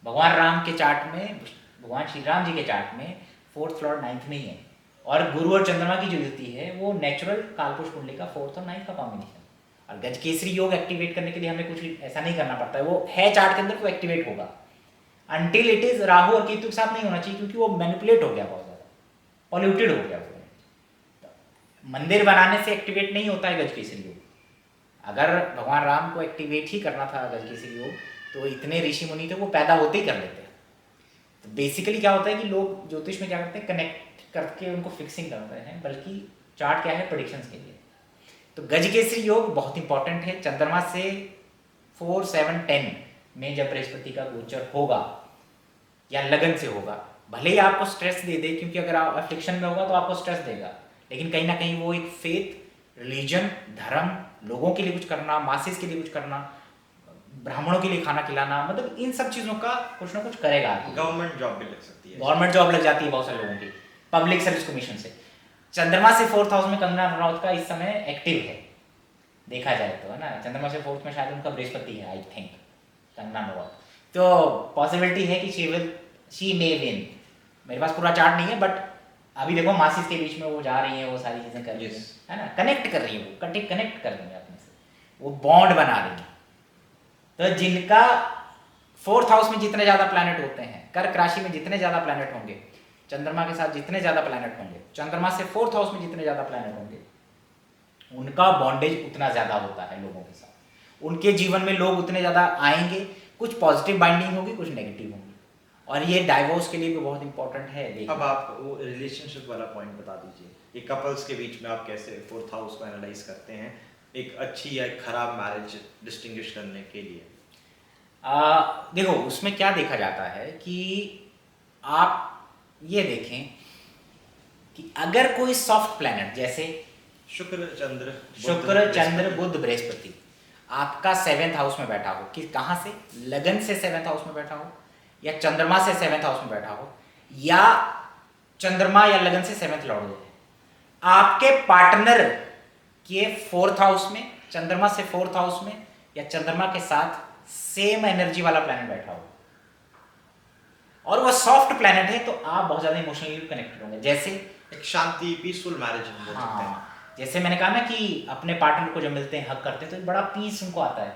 Speaker 2: भगवान राम के चार्ट में, भगवान श्री राम जी के चार्ट में फोर्थ लॉर्ड नाइन्थ में ही है, और गुरु और चंद्रमा की जो युति है वो नेचुरल कालपुरुष कुंडली का फोर्थ और नाइन्थ का कॉम्बिनेशन। और गजकेसरी योग एक्टिवेट करने के लिए हमें कुछ ऐसा नहीं करना पड़ता है, वो है चार्ट के अंदर, वो एक्टिवेट होगा। अनटिल इट इज राहु और केतु के साथ नहीं होना चाहिए, क्योंकि वो मैनिपुलेट हो गया, बहुत ज़्यादा पॉल्यूटेड हो गया वो। मंदिर बनाने से एक्टिवेट नहीं होता है गजकेसरी योग। अगर भगवान राम को एक्टिवेट ही करना था गजकेसरी योग, तो इतने ऋषि मुनि थे, वो पैदा होते ही कर लेते हैं। तो बेसिकली क्या होता है कि लोग ज्योतिष में क्या करते हैं, कनेक्ट करके उनको फिक्सिंग करते हैं, बल्कि चार्ट क्या है, प्रेडिक्शंस के लिए। तो गजकेसरी योग बहुत इंपॉर्टेंट है। चंद्रमा से 4, 7, 10 में जब बृहस्पति का गोचर होगा या लगन से होगा, भले ही आपको स्ट्रेस दे दे, क्योंकि अगर आप अफ्लिक्शन में होगा तो आपको स्ट्रेस देगा, लेकिन कहीं ना कहीं वो एक फेथ, रिलीजन, धर्म, लोगों के लिए कुछ करना, मासेस के लिए कुछ करना, ब्राह्मणों के लिए खाना खिलाना, मतलब इन सब चीज़ों का कुछ ना कुछ करेगा।
Speaker 1: गवर्नमेंट जॉब भी लग सकती है,
Speaker 2: गवर्नमेंट जॉब लग जाती है बहुत सारे लोगों की, पब्लिक सर्विस कमीशन से। चंद्रमा से फोर्थ हाउस में कंगना रनौत का इस समय एक्टिव है, देखा जाए तो, है ना। चंद्रमा से फोर्थ में शायद उनका बृहस्पति है, आई थिंक, कंगना रनौत। तो पॉसिबिलिटी है कि शी मे विन। मेरे पास पूरा चार्ट नहीं है, बट अभी देखो मासिस के बीच में वो जा रही है, वो सारी चीज़ें कर रही है, है ना, कनेक्ट कर रही है, वो कनेक्ट कर रही है अपने से, वो बॉन्ड बना रही है। तो जिनका फोर्थ हाउस में जितने ज़्यादा प्लैनेट होते हैं, कर्क राशि में जितने ज़्यादा प्लैनेट होंगे, चंद्रमा के साथ जितने ज़्यादा प्लैनेट होंगे, चंद्रमा से फोर्थ हाउस में जितने ज़्यादा प्लैनेट होंगे, उनका बॉन्डेज उतना ज़्यादा होता है लोगों के साथ। उनके जीवन में लोग उतने ज़्यादा आएंगे, कुछ पॉजिटिव बाइंडिंग होगी, कुछ नेगेटिव होंगी, और ये डाइवोर्स के लिए भी बहुत इंपॉर्टेंट है।
Speaker 1: अब आप वो रिलेशनशिप वाला पॉइंट बता दीजिए, ये कपल्स के बीच में आप कैसे फोर्थ हाउस को एनालाइज करते हैं एक अच्छी या एक खराब मैरिज डिस्टिंग्विश करने के लिए?
Speaker 2: देखो, उसमें क्या देखा जाता है कि आप ये देखें कि अगर कोई सॉफ्ट प्लैनेट जैसे
Speaker 1: शुक्र
Speaker 2: चंद्र बुध बृहस्पति आपका 7th हाउस में बैठा हो, कि कहाँ से, लगन से 7th हाउस में बैठा हो, या चंद्रमा से 7th हाउस में बैठा हो, या चंद्रमा या लगन से 7th लॉर्ड हो, आपके पार्टनर के 4th हाउस में, चंद्रमा से 4th हाउस में, या चंद्रमा के साथ सेम एनर्जी वाला प्लैनेट बैठा हो, और वो सॉफ्ट प्लैनेट है, तो आप बहुत ज्यादा इमोशनली कनेक्टेड होंगे। जैसे
Speaker 1: एक शांति पीसफुल मैरिज हम बोल सकते हैं।
Speaker 2: जैसे मैंने कहा ना कि अपने पार्टनर को जब मिलते हैं, हक करते हैं, तो एक बड़ा पीस उनको आता है।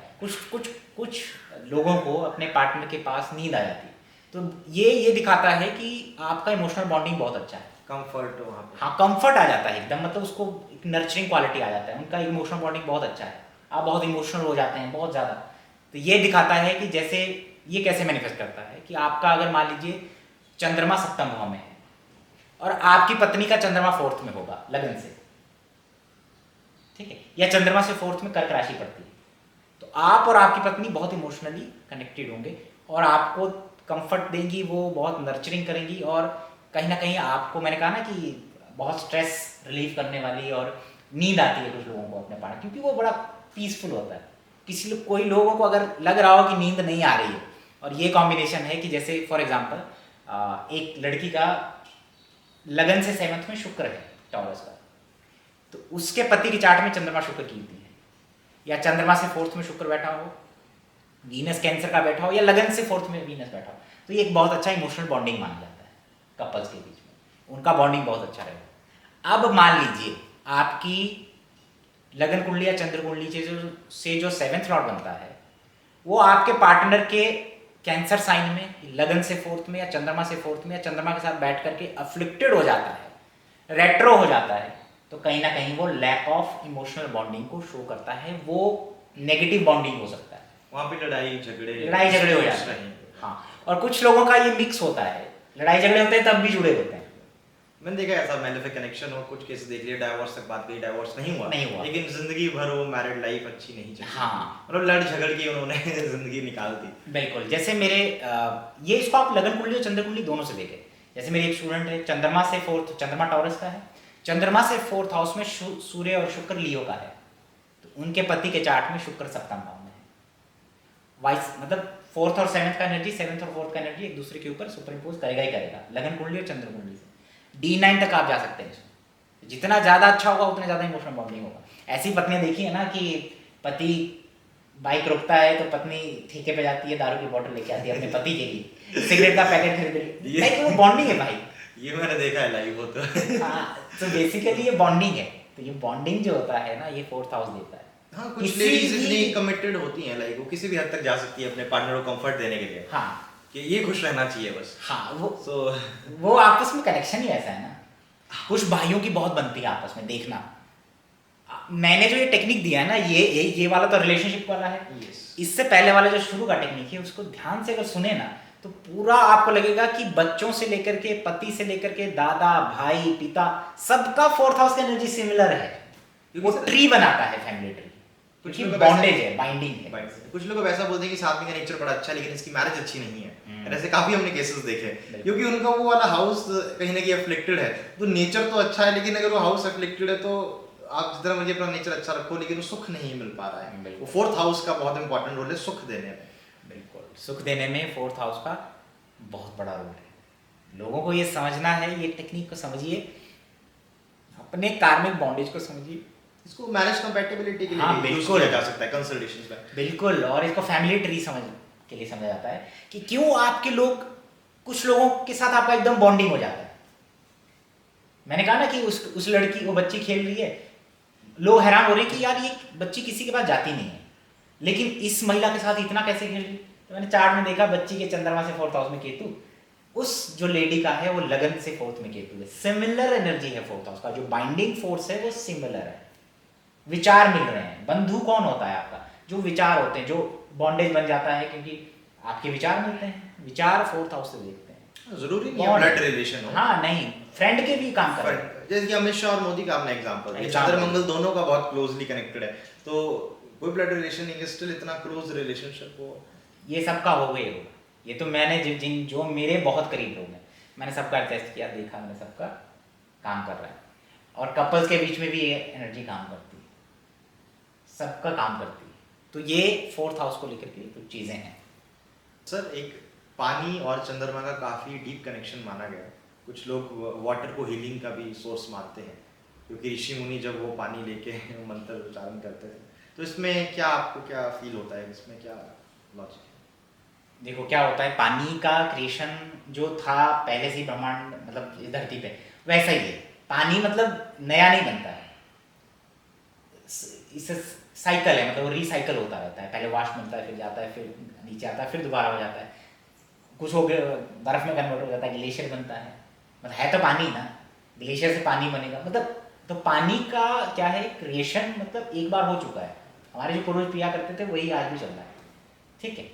Speaker 2: कुछ लोगों को अपने पार्टनर के पास नींद आ जाती है, तो ये दिखाता है कि आपका इमोशनल बॉन्डिंग बहुत अच्छा है,
Speaker 1: कंफर्ट वहाँ पे,
Speaker 2: हाँ, कंफर्ट आ जाता है एकदम, मतलब उसको एक नर्चरिंग क्वालिटी आ जाता है, उनका इमोशनल बॉन्डिंग बहुत अच्छा है, आप बहुत इमोशनल हो जाते हैं बहुत ज़्यादा। तो ये दिखाता है कि जैसे ये कैसे मैनिफेस्ट करता है कि आपका अगर मान लीजिए चंद्रमा 7th भाव में है और आपकी पत्नी का चंद्रमा 4th में होगा लगन से, ठीक है, या चंद्रमा से 4th में कर्क राशि पड़ती है, तो आप और आपकी पत्नी बहुत इमोशनली कनेक्टेड होंगे और आपको कंफर्ट देंगी, वो बहुत नर्चरिंग करेंगी, और कहीं ना कहीं आपको, मैंने कहा ना कि बहुत स्ट्रेस रिलीव करने वाली, और नींद आती है कुछ लोगों को अपने पार्टनर, क्योंकि वो बड़ा पीसफुल होता है। कोई लोगों को अगर लग रहा हो कि नींद नहीं आ रही है, और ये कॉम्बिनेशन है कि जैसे फॉर एग्जांपल एक लड़की का लगन से 7th में शुक्र है टॉरस का, तो उसके पति की चार्ट में चंद्रमा शुक्र की है, या चंद्रमा से 4th में शुक्र बैठा हो, वीनस कैंसर का बैठा हो, या लगन से 4th में वीनस बैठा हो, तो ये एक बहुत अच्छा इमोशनल बॉन्डिंग माना जाता है कपल्स के बीच में, उनका बॉन्डिंग बहुत अच्छा रहेगा। अब मान लीजिए आपकी लगन कुंडली या चंद्र कुंडली से जो 7th लॉर्ड बनता है, वो आपके पार्टनर के कैंसर साइन में, लगन से 4th में, या चंद्रमा से 4th में, या चंद्रमा के साथ बैठ करके अफ्लिक्टेड हो जाता है, रेट्रो हो जाता है, तो कहीं ना कहीं वो लैक ऑफ इमोशनल बॉन्डिंग को शो करता है, वो नेगेटिव बॉन्डिंग हो सकता है,
Speaker 1: वहाँ पे लड़ाई झगड़े
Speaker 2: हो जाते हैं। हाँ, और कुछ लोगों का ये मिक्स होता है, लड़ाई झगड़े होते हैं तब भी जुड़े होते हैं।
Speaker 1: मैंने देखा ऐसा मैलेफिक कनेक्शन और कुछ केस देख लिए, डाइवोर्स तक बात गई, डाइवोर्स नहीं हुआ, लेकिन जिंदगी भर वो मैरिड लाइफ अच्छी नहीं चली।
Speaker 2: हाँ,
Speaker 1: मतलब लड़ झगड़ के उन्होंने जिंदगी निकाल दी।
Speaker 2: बिल्कुल। जैसे मेरे ये इसको आप लगन कुंडली और चंद्र कुंडली दोनों से देखें। जैसे मेरे एक स्टूडेंट है, चंद्रमा से 4th, चंद्रमा टॉरस का है, चंद्रमा से 4th हाउस में सूर्य और शुक्र लियो का है, तो उनके पति के चार्ट में शुक्र 7th भाव में है। वाइस मतलब 4th और 7th का एनर्जी, 7th और 4th का एनर्जी एक दूसरे के ऊपर सुपर इम्पोज करेगा ही करेगा, लगन कुंडली और चंद्र कुंडली से D9 तक आप जा सकते हैं इसमें। जितना ज़्यादा अच्छा होगा उतना ज़्यादा इमोशनल बॉन्डिंग होगा। ऐसी पत्नियां देखी है ना कि पति बाइक रोकता है तो पत्नी ठेके पे जाती है, दारू की बोतल लेके आती है अपने पति के लिए, सिगरेट का पैकेट खरीद रही है, लाइक वो बॉन्डिंग है भाई।
Speaker 1: ये मैंने देखा है लाइव होता।
Speaker 2: हाँ, तो बेसिकली ये बॉन्डिंग है। तो ये बॉन्डिंग जो होता है ना, ये 4th हाउस देता है।
Speaker 1: हाँ, कुछ लेडीज इतनी कमिटेड होती हैं, लाइक वो किसी भी हद तक जा सकती है अपने पार्टनर को कंफर्ट देने के लिए।
Speaker 2: हाँ,
Speaker 1: कि ये खुश रहना चाहिए बस।
Speaker 2: हाँ,
Speaker 1: वो
Speaker 2: वो आपस में कनेक्शन ही ऐसा है ना। कुछ भाइयों की बहुत बनती है आपस में, देखना। मैंने जो ये टेक्निक दिया है ना, ये वाला तो रिलेशनशिप वाला है। इससे पहले वाला जो शुरू का टेक्निक है, उसको ध्यान से अगर सुने ना, तो पूरा आपको लगेगा कि बच्चों से लेकर के, पति से लेकर के, दादा, भाई, पिता, सबका 4th हाउस का एनर्जी सिमिलर है। वो ट्री बनाता है, फैमिली ट्री, कुछ बॉन्डेज है, बाइंडिंग है।
Speaker 1: कुछ लोग वैसा बोलते हैं कि साथ में का नेचर बड़ा अच्छा है, लेकिन इसकी मैरिज अच्छी नहीं है। ऐसे काफी हमने केसेस देखे, क्योंकि उनका वो वाला हाउस कहीं ना कहीं अफ्लिक्टेड है। तो नेचर तो अच्छा है, लेकिन अगर वो हाउस अफ्लिक्टेड है तो आप जितना मर्जी अपना नेचर अच्छा रखो, लेकिन वो सुख नहीं मिल पा रहा है। वो 4th हाउस का बहुत इंपॉर्टेंट रोल है सुख देने में।
Speaker 2: बिल्कुल, सुख देने में 4th हाउस का बहुत बड़ा रोल है। लोगों को ये समझना है, ये टेक्निक को समझिए, अपने कार्मिक बॉन्डेज को समझिए,
Speaker 1: इसको मैरिज कंपैटिबिलिटी के लिए
Speaker 2: हाँ,
Speaker 1: यूज किया जा सकता है कंसल्टेशंस में।
Speaker 2: बिल्कुल। और इसको फैमिली ट्री समझ के लिए समझा जाता है कि क्यों आपके लोग, कुछ लोगों के साथ आपका एकदम बॉन्डिंग हो जाता है। मैंने कहा ना कि उस लड़की, वो बच्ची खेल रही है, लोग हैरान हो रहे हैं कि यार ये बच्ची किसी के पास जाती नहीं है, लेकिन इस महिला के साथ इतना कैसे खेल रही। तो मैंने चार्ट में देखा, बच्ची के चंद्रमा से 4th हाउस में केतु, उस जो लेडी का है वो लगन से 4th में केतु है। सिमिलर एनर्जी है 4th हाउस का, जो बाइंडिंग फोर्स है वो सिमिलर है, विचार मिल रहे हैं। बंधु कौन होता है आपका? जो विचार होते हैं, जो बॉन्डेज बन जाता है, क्योंकि आपके विचार मिलते हैं। विचार 4th हाउस से देखते हैं,
Speaker 1: जरूरी नहीं है ब्लड रिलेशन हो।
Speaker 2: हाँ, नहीं, फ्रेंड के भी काम कर रहे हैं।
Speaker 1: जैसे कि अमित शाह और मोदी का आपने एग्जांपल दिया, चंद्र मंगल दोनों का बहुत क्लोजली कनेक्टेड है, तो कोई ब्लड रिलेशन नहीं है, स्टिल इतना क्लोज रिलेशनशिप हो।
Speaker 2: ये सबका हो गई होगा। ये तो मैंने जो मेरे बहुत करीब लोग हैं, मैंने सबका टेस्ट किया, देखा, मैंने सबका काम कर रहा है। और कपल्स के बीच में भी ये एनर्जी काम करती है, सबका काम करती है। तो ये 4th हाउस को लेकर के कुछ चीज़ें हैं।
Speaker 1: सर, एक पानी और चंद्रमा का काफ़ी डीप कनेक्शन माना गया है। कुछ लोग वाटर को हीलिंग का भी सोर्स मानते हैं, क्योंकि ऋषि मुनि जब वो पानी लेके मंत्र उच्चारण करते थे। तो इसमें क्या आपको क्या फील होता है, इसमें क्या लॉजिक है?
Speaker 2: देखो क्या होता है, पानी का क्रिएशन जो था पहले से ही ब्रह्मांड, मतलब इस धरती पे, वैसा ही है। पानी मतलब नया नहीं बनता है, इससे साइकिल है, मतलब वो रिसाइकल होता रहता है। पहले वाष्प बनता है, फिर जाता है, फिर नीचे आता है, फिर दोबारा हो जाता है, कुछ हो गया बर्फ में कन्वर्ट हो जाता है, ग्लेशियर बनता है। मतलब है तो पानी ना, ग्लेशियर से पानी बनेगा। मतलब तो पानी का क्या है, क्रिएशन मतलब एक बार हो चुका है। हमारे जो पूर्वज पिया करते थे वही आज भी चल रहा है, ठीक है।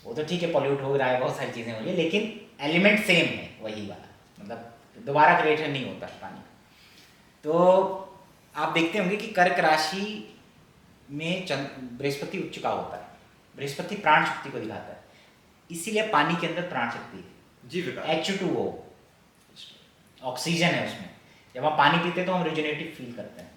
Speaker 2: वो तो ठीक है, पॉल्यूट हो रहा है, बहुत सारी चीज़ें हो रही है, लेकिन एलिमेंट सेम है, वही वाला, मतलब दोबारा क्रिएशन नहीं होता पानी का। तो आप देखते होंगे कि कर्क राशि में बृहस्पति उच्च का होता है। बृहस्पति प्राण शक्ति को दिखाता है, इसीलिए पानी के अंदर प्राण शक्ति है।
Speaker 1: जी,
Speaker 2: H2O ऑक्सीजन है उसमें। जब हम पानी पीते हैं तो हम रिजुनेटिव फील करते हैं,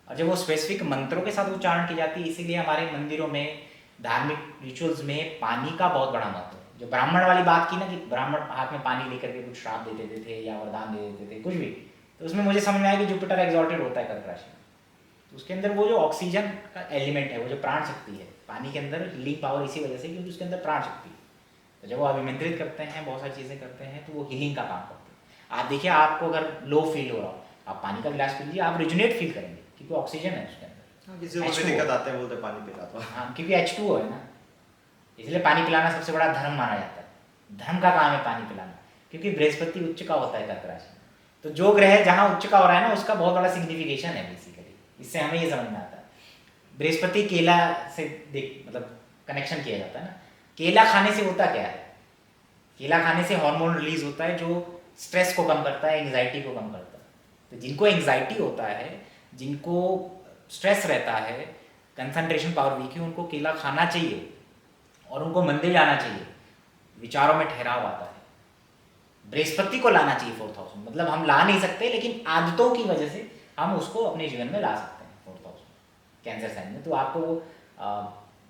Speaker 2: और जब वो स्पेसिफिक मंत्रों के साथ उच्चारण की जाती है, इसीलिए हमारे मंदिरों में धार्मिक रिचुअल्स में पानी का बहुत बड़ा महत्व है। जो ब्राह्मण वाली बात की ना कि ब्राह्मण हाथ में पानी लेकर के कुछ श्राप दे देते थे या वरदान दे देते थे कुछ भी, तो उसमें मुझे समझ में आया कि जुपिटर एग्जॉल्टेड होता है कर्क राशि में, तो उसके अंदर वो जो ऑक्सीजन का एलिमेंट है, वो जो प्राण शक्ति है पानी के अंदर, हीलिंग पावर इसी वजह से क्योंकि उसके अंदर प्राण शक्ति है। तो जब वो अभिमंत्रित करते हैं, बहुत सारी चीज़ें करते हैं, तो वो हीलिंग का काम करते हैं। आप देखिए, आपको अगर लो फील हो रहा हो, आप पानी का गिलास पी लीजिए, आप रिजुनेट फील करेंगे क्योंकि ऑक्सीजन है उसके अंदर।
Speaker 1: किसी को भी दिक्कत आते हैं बोलते हैं पानी पिला दो।
Speaker 2: हाँ, क्योंकि H2O है ना, इसलिए पानी पिलाना सबसे बड़ा धर्म माना जाता है। धर्म का काम है पानी पिलाना, क्योंकि बृहस्पति उच्च का होता है कर्क राशि में। तो जो ग्रह जहाँ उच्च का हो रहा है ना, उसका बहुत बड़ा सिग्निफिकेशन है बेसिकली। इससे हमें ये समझ में आता है। बृहस्पति केला से देख मतलब कनेक्शन किया जाता है ना, केला खाने से होता क्या है? केला खाने से हार्मोन रिलीज होता है जो स्ट्रेस को कम करता है, एंग्जाइटी को कम करता है। तो जिनको एंग्जाइटी होता है, जिनको स्ट्रेस रहता है, कंसंट्रेशन पावर वीक है, उनको केला खाना चाहिए और उनको मंदिर जाना चाहिए। विचारों में ठहराव आता है। बृहस्पति को लाना चाहिए 4th हाउस में, मतलब हम ला नहीं सकते लेकिन आदतों की वजह से हम उसको अपने जीवन में ला सकते हैं 4th हाउस में, कैंसर साइन में। तो आपको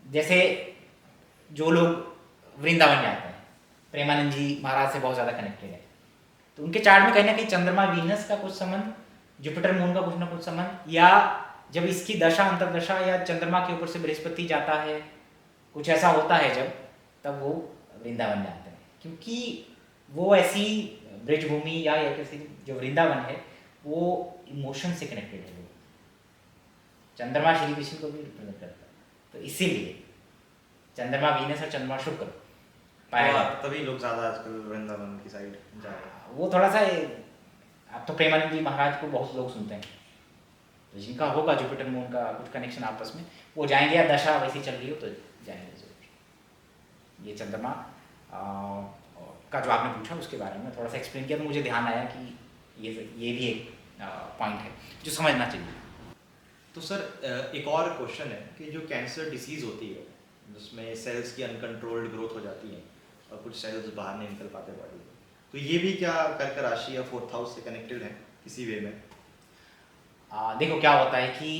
Speaker 2: जैसे जो लोग वृंदावन जाते हैं, प्रेमानंद जी महाराज से बहुत ज़्यादा कनेक्टेड है, तो उनके चार्ट में कहीं ना कहीं चंद्रमा वीनस का कुछ संबंध, जुपिटर मून का कुछ ना कुछ संबंध, या जब इसकी दशा अंतरदशा या चंद्रमा के ऊपर से बृहस्पति जाता है, कुछ ऐसा होता है जब, तब वो वृंदावन जाते हैं। क्योंकि वो ऐसी ब्रिज भूमि या कैसे जो वृंदावन है वो इमोशन से कनेक्टेड है। चंद्रमा श्री कृष्ण को भी रिप्रेजेंट करता है, तो इसीलिए चंद्रमा वीनस और चंद्रमा शुक्र पाया जाता है।
Speaker 1: तभी लोग ज्यादा आजकल वृंदावन की साइड जा रहे हैं।
Speaker 2: वो थोड़ा सा आप तो प्रेमानंद जी महाराज को बहुत लोग सुनते हैं, तो जिनका होगा जुपिटर मून का कुछ कनेक्शन आपस में, वो जाएंगे, या दशा वैसी चल रही हो तो जाएंगे जरूर। ये चंद्रमा का जो आपने पूछा उसके बारे में थोड़ा सा एक्सप्लेन किया, तो मुझे ध्यान आया कि ये भी एक पॉइंट है जो समझना चाहिए।
Speaker 1: तो सर एक और क्वेश्चन है कि जो कैंसर डिसीज होती है जिसमें सेल्स की अनकंट्रोल्ड ग्रोथ हो जाती है और कुछ सेल्स बाहर नहीं निकल पाते बॉडी में, तो ये भी क्या कर्क राशि या 4th हाउस से कनेक्टेड है किसी वे में?
Speaker 2: देखो क्या होता है कि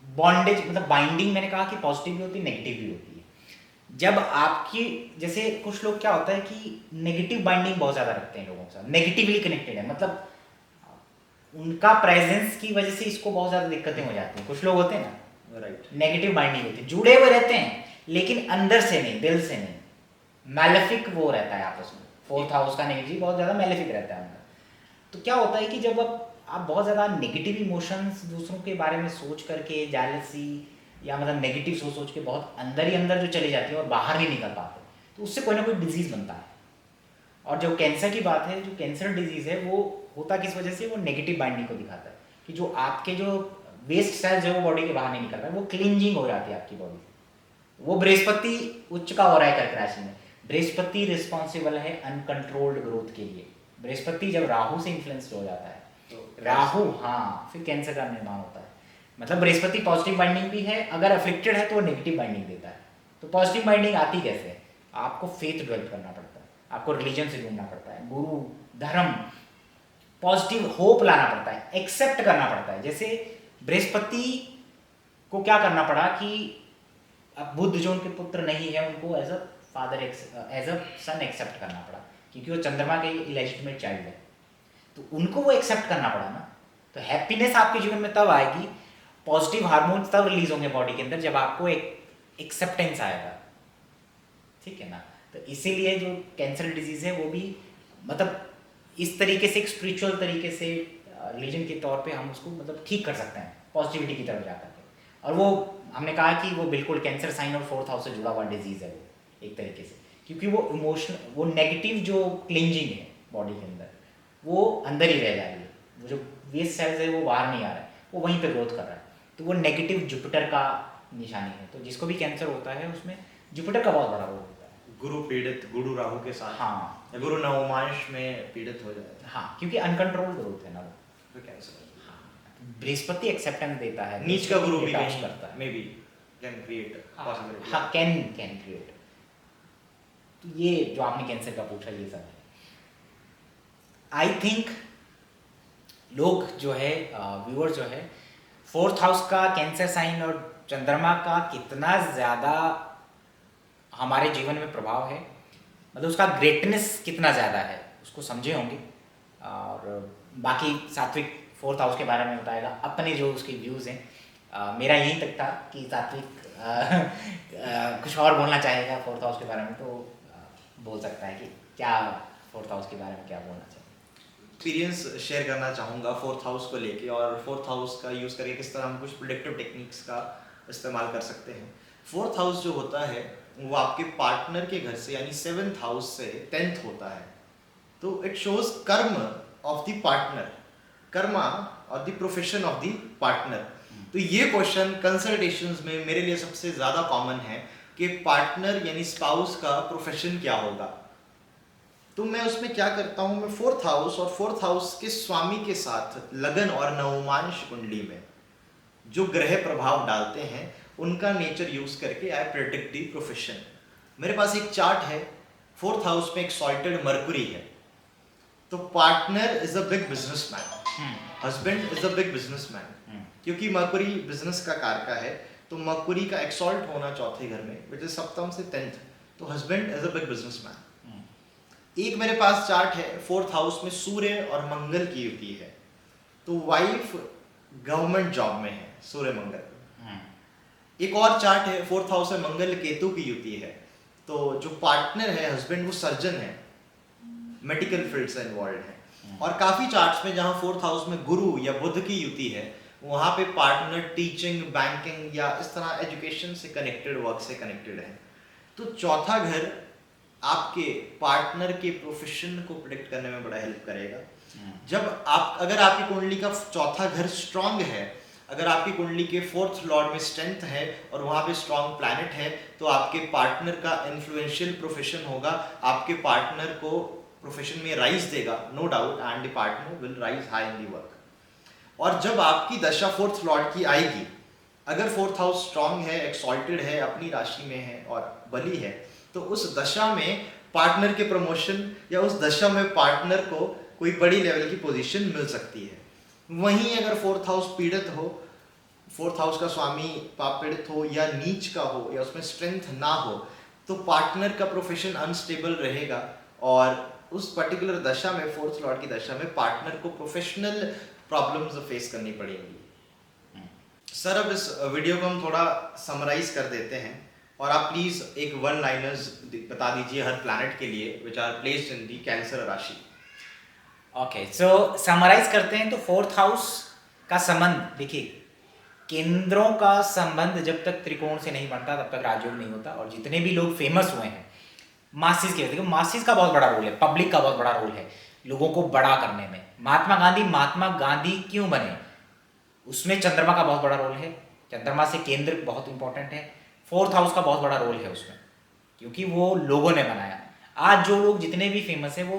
Speaker 2: बॉन्डेज मतलब बाइंडिंग, मैंने कहा कि पॉजिटिव भी होती है, नेगेटिव भी होती है। जब आपकी जैसे कुछ लोग क्या होता है कि नेगेटिव बाइंडिंग बहुत ज़्यादा रखते हैं लोगों के साथ, नेगेटिवली कनेक्टेड है, मतलब उनका प्रेजेंस की वजह से इसको बहुत ज़्यादा दिक्कतें हो जाती हैं। कुछ लोग होते हैं ना,
Speaker 1: राइट,
Speaker 2: नेगेटिव बाइंडिंग होती है, जुड़े हुए रहते हैं लेकिन अंदर से नहीं, दिल से नहीं, मैलेफिक वो रहता है आपस में। 4th हाउस का एनर्जी बहुत ज़्यादा मैलेफिक रहता है उनका। तो क्या होता है कि जब आप बहुत ज़्यादा नेगेटिव इमोशंस दूसरों के बारे में सोच करके, जेलसी या मतलब नेगेटिव सोच सोच के बहुत अंदर ही अंदर जो चली जाती है और बाहर नहीं निकल पाते, तो उससे कोई ना कोई डिजीज़ बनता है। और जो कैंसर की बात है, जो कैंसर डिजीज़ है वो होता किस वजह से, वो नेगेटिव बाइंडिंग को दिखाता है कि जो आपके जो वेस्ट सेल्स है वो बॉडी के बाहर नहीं निकल रहा है, वो क्लिंजिंग हो जाती है आपकी बॉडी से। वो बृहस्पति उच्च का हो रहा है कर्क राशि में। बृहस्पति रिस्पॉन्सिबल है अनकंट्रोल्ड ग्रोथ के लिए। बृहस्पति जब राहु से इन्फ्लुएंस्ड हो जाता है, तो राहु, हाँ, फिर कैंसर का निर्माण होता है। मतलब बृहस्पति पॉजिटिव बाइंडिंग भी है, अगर अफ्लिक्टेड है तो वो नेगेटिव बाइंडिंग देता है। तो पॉजिटिव बाइंडिंग आती कैसे है? आपको फेथ डेवलप करना पड़ता है, आपको रिलीजन से जुड़ना पड़ता है, गुरु, धर्म, पॉजिटिव होप लाना पड़ता है, एक्सेप्ट करना पड़ता है। जैसे बृहस्पति को क्या करना पड़ा कि अब बुद्ध जो उनके पुत्र नहीं है, उनको as a father, as a son accept करना पड़ा, क्योंकि वो चंद्रमा के इलेजिटिमेट चाइल्ड है, तो उनको वो एक्सेप्ट करना पड़ा ना। तो हैप्पीनेस आपके जीवन में तब आएगी, पॉजिटिव हार्मोन्स तब रिलीज होंगे बॉडी के अंदर जब आपको एक एक्सेप्टेंस आएगा, ठीक है ना। तो इसीलिए जो कैंसर डिजीज है वो भी मतलब इस तरीके से, एक स्पिरिचुअल तरीके से, रिलीजन के तौर पे हम उसको मतलब ठीक कर सकते हैं पॉजिटिविटी की तरफ जाकर के। और वो हमने कहा कि वो बिल्कुल कैंसर साइन और 4th हाउस से जुड़ा हुआ डिजीज़ है वो एक तरीके से, क्योंकि वो इमोशनल, वो नेगेटिव जो क्लिंजिंग है बॉडी के अंदर वो अंदर ही रह जा रही है। वो जो वेस्ट सेल्स है वो बाहर नहीं आ रहा है, वो वहीं पे ग्रोथ कर रहा है। तो वो नेगेटिव जुपिटर का निशानी है। तो जिसको भी कैंसर होता है उसमें जुपिटर का बहुत बड़ा रोल होता है।
Speaker 1: गुरु पीड़ित, गुरु राहु के साथ,
Speaker 2: हाँ,
Speaker 1: गुरु नवमांश में पीड़ित हो जाता है,
Speaker 2: हाँ, क्योंकि अनकंट्रोल्ड ग्रोथ है ना वो।
Speaker 1: तो कैंसर
Speaker 2: बृहस्पति एक्सेप्टेंस देता है,
Speaker 1: नीच का गुरु भी
Speaker 2: detach
Speaker 1: कहीं
Speaker 2: करता है,
Speaker 1: may be can create possibility.
Speaker 2: हाँ, कैन क्रिएट। तो ये जो आपने कैंसर का पूछा, ये सब है। आई थिंक लोग जो है व्यूअर जो है फोर्थ हाउस का कैंसर साइन और चंद्रमा का कितना ज़्यादा हमारे जीवन में प्रभाव है, मतलब उसका ग्रेटनेस कितना ज़्यादा है उसको समझे होंगे। और बाकी सात्विक फोर्थ हाउस के बारे में बताएगा, अपने जो उसके व्यूज़ हैं। मेरा यही तक था कि सात्विक कुछ और बोलना चाहेगा फोर्थ हाउस के बारे में, तो बोल सकता है कि क्या फोर्थ हाउस के बारे में क्या बोलना चाहिए।
Speaker 1: एक्सपीरियंस शेयर करना चाहूँगा फोर्थ हाउस को लेके, और फोर्थ हाउस का यूज़ करके किस तरह हम कुछ प्रोडक्टिव टेक्निक्स का इस्तेमाल कर सकते हैं। फोर्थ हाउस जो होता है वो आपके पार्टनर के घर से यानी 7th हाउस से 10th होता है। तो इट शोज कर्म ऑफ द पार्टनर, कर्मा और the profession of the partner. तो ये क्वेश्चन कंसल्टेशंस में मेरे लिए सबसे ज़्यादा कॉमन है कि पार्टनर यानी स्पाउस का प्रोफेशन क्या होगा। तो मैं उसमें क्या करता हूँ, मैं फोर्थ हाउस और फोर्थ हाउस के स्वामी के साथ लगन और नवमांश कुंडली में जो ग्रह प्रभाव डालते हैं उनका नेचर यूज करके आई प्रेडिक्ट दी प्रोफेशन। मेरे पास एक चार्ट है, फोर्थ हाउस में एक सॉल्टेड मरकुरी है, तो partner is a big businessman, husband is a big businessman, क्योंकि मरकुरी बिजनेस का कारक है। तो मरकुरी का एक्सॉल्ट होना चौथे घर में विच इज सप्तम से 10th, तो husband is a big businessman. एक मेरे पास चार्ट है, फोर्थ हाउस में सूर्य और मंगल की युति है, तो वाइफ गवर्नमेंट जॉब में है, सूर्य मंगल। एक और चार्ट है, फोर्थ हाउस में मंगल केतु की युति है, तो जो पार्टनर है हस्बैंड वो सर्जन है, मेडिकल फील्ड से इन्वॉल्व है। और काफी चार्ट्स में जहां फोर्थ हाउस में गुरु या बुध की युति है वहां पे पार्टनर टीचिंग, बैंकिंग या इस तरह एजुकेशन से कनेक्टेड, वर्क से कनेक्टेड है। तो चौथा घर आपके पार्टनर के प्रोफेशन को प्रेडिक्ट करने में बड़ा हेल्प करेगा। जब आप, अगर आपकी कुंडली का चौथा घर स्ट्रांग है, अगर आपकी कुंडली के फोर्थ लॉर्ड में स्ट्रेंथ है और वहां पे स्ट्रांग प्लैनेट है, तो आपके पार्टनर का इन्फ्लुएंशियल प्रोफेशन होगा, आपके पार्टनर को प्रोफेशन में राइज देगा, no doubt, and the partner will rise high in the work. और जब आपकी दशा फोर्थ लॉर्ड की आएगी, अगर फोर्थ हाउस स्ट्रांग है, एक्सॉल्टेड है, अपनी राशि में है और बली है, तो उस दशा में पार्टनर के प्रमोशन या उस दशा में पार्टनर को कोई बड़ी लेवल की पोजीशन मिल सकती है। वहीं अगर फोर्थ हाउस पीड़ित हो, फोर्थ हाउस का स्वामी पाप पीड़ित हो या नीच का हो या उसमें स्ट्रेंथ ना हो, तो पार्टनर का प्रोफेशन अनस्टेबल रहेगा और उस पर्टिकुलर दशा में, फोर्थ लॉर्ड की दशा में, पार्टनर को प्रोफेशनल प्रॉब्लम्स फेस करनी पड़ेंगी। सर, अब इस वीडियो को हम थोड़ा समराइज कर देते हैं और आप प्लीज एक वन लाइनर्स बता दीजिए हर प्लैनेट के लिए which are placed in the Cancer राशि।
Speaker 2: ओके, सो समराइज करते हैं। तो फोर्थ हाउस का संबंध देखिए, केंद्रों का संबंध जब तक त्रिकोण से नहीं बनता तब तक राजयोग नहीं होता। और जितने भी लोग फेमस हुए हैं मासिस के, देखो मासिस का बहुत बड़ा रोल है, पब्लिक का बहुत बड़ा रोल है लोगों को बड़ा करने में। महात्मा गांधी क्यों बने, उसमें चंद्रमा का बहुत बड़ा रोल है। चंद्रमा से केंद्र बहुत इंपॉर्टेंट है, फोर्थ हाउस का बहुत बड़ा रोल है उसमें, क्योंकि वो लोगों ने बनाया। आज जो लोग जितने भी फेमस है वो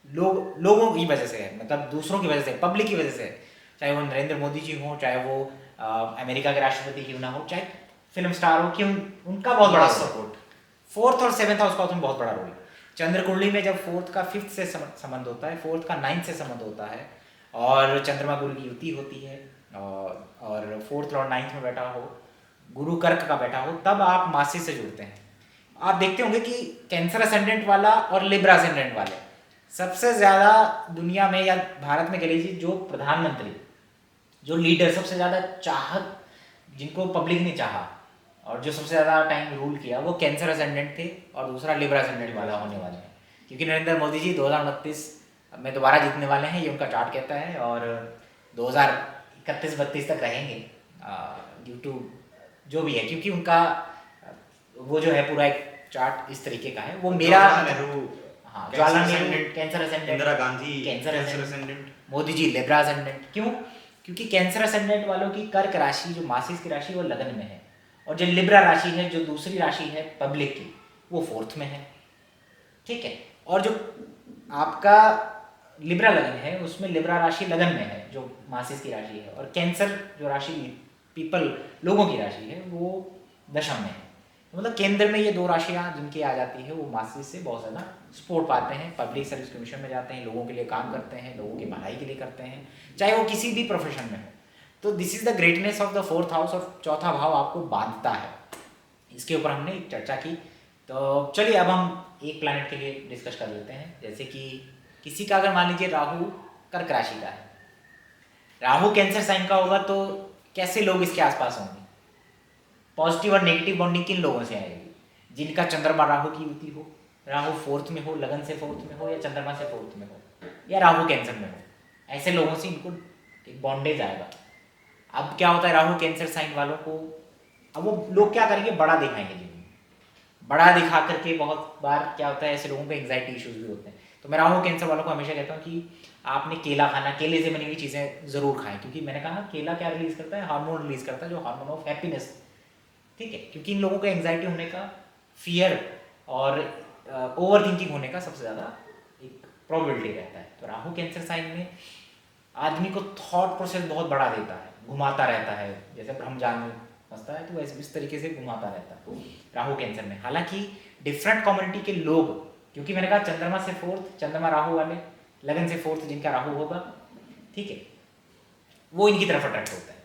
Speaker 2: लोगों की वजह से है, मतलब दूसरों की वजह से, पब्लिक की वजह से है। चाहे वो नरेंद्र मोदी जी हो, चाहे वो अमेरिका के राष्ट्रपति क्यों ना हो, चाहे फिल्म स्टार हो, क्यों, उनका बहुत बड़ा सपोर्ट। फोर्थ और 7th हाउस का उसमें बहुत बड़ा रोल। चंद्र कुंडली में जब फोर्थ का 5th से संबंध होता है, फोर्थ का 9th से संबंध होता है और चंद्रमा गुरु की युति होती है और फोर्थ लॉर्ड 9th में बैठा हो, गुरु कर्क का बैठा हो, तब आप मासिस से जुड़ते हैं। आप देखते होंगे कि कैंसर असेंडेंट वाला और लिब्रा असेंडेंट वाले सबसे ज़्यादा दुनिया में या भारत में कह लीजिए, जो प्रधानमंत्री, जो लीडर सबसे ज़्यादा चाहत, जिनको पब्लिक ने चाहा और जो सबसे ज़्यादा टाइम रूल किया, वो कैंसर असेंडेंट थे और दूसरा लिब्रा असेंडेंट वाला होने वाले हैं। क्योंकि नरेंद्र मोदी जी 2029 में दोबारा जीतने वाले हैं, ये उनका चार्ट कहता है, और 2031-32 तक रहेंगे यूट्यूब जो भी है, क्योंकि उनका वो जो है पूरा एक चार्ट इस तरीके का है। वो मेरा
Speaker 1: नेहरू,
Speaker 2: हाँ, Jawaharlal Nehru Cancer ascendant,
Speaker 1: Indira Gandhi
Speaker 2: Cancer
Speaker 1: ascendant,
Speaker 2: Modi ji Libra ascendant. क्यों? क्योंकि कैंसर असेंडेंट वालों की कर्क राशि, जो मासिस की राशि, वो लगन में है, और जो लिब्रा राशि है, जो दूसरी राशि है पब्लिक की, वो फोर्थ में है। ठीक है, और जो आपका लिब्रा लगन है उसमें लिब्रा राशि लगन में है, जो मासिस की राशि है, और कैंसर जो राशि पीपल, लोगों की राशि है, वो दशम में है। तो मतलब केंद्र में ये 2 राशियाँ जिनकी आ जाती है वो मासिस से बहुत ज़्यादा सपोर्ट पाते हैं, पब्लिक सर्विस कमीशन में जाते हैं, लोगों के लिए काम करते हैं, लोगों की भलाई के लिए करते हैं, चाहे वो किसी भी प्रोफेशन में हो। तो this is the greatness of the 4th house, और चौथा भाव आपको बांधता है। इसके ऊपर हमने एक चर्चा की। तो चलिए अब हम एक प्लैनेट के लिए डिस्कस कर लेते हैं। जैसे कि किसी का अगर मान लीजिए राहु कर्क राशि का है, राहु कैंसर साइन का होगा, तो कैसे लोग इसके आसपास होंगे? पॉजिटिव और नेगेटिव बॉन्डिंग किन लोगों से आएगी? जिनका चंद्रमा राहु की युति हो, राहु 4th में हो, लगन से 4th में हो, या चंद्रमा से 4th में हो, या राहु कैंसर में हो, ऐसे लोगों से इनको एक बॉन्डेज आएगा। अब क्या होता है राहु कैंसर साइन वालों को, अब वो लोग क्या करेंगे, बड़ा दिखाएंगे जीवन में। बड़ा दिखा करके बहुत बार क्या होता है, ऐसे लोगों को एंग्जाइटी इश्यूज भी होते हैं। तो मैं राहु कैंसर वालों को हमेशा कहता हूँ कि आपने केला खाना, केले से बनी हुई चीज़ें ज़रूर खाएं, क्योंकि मैंने कहा केला क्या रिलीज करता है, हार्मोन रिलीज करता है, जो हार्मोन ऑफ हैप्पीनेस, ठीक है। क्योंकि इन लोगों को एंग्जाइटी होने का, फियर और ओवर थिंकिंग होने का सबसे ज़्यादा एक प्रोबेबिलिटी रहता है। तो राहु कैंसर साइन में आदमी को थॉट प्रोसेस बहुत बढ़ा देता है, घुमाता रहता है, जैसे ब्रह्मजाल में फंसता है तो वैसे इस तरीके से घुमाता रहता है राहु कैंसर में। हालांकि डिफरेंट कम्युनिटी के लोग, क्योंकि मैंने कहा चंद्रमा से 4th, चंद्रमा राहु वाले, लगन से 4th जिनका राहु होगा, ठीक है, वो इनकी तरफ अट्रैक्ट होता है,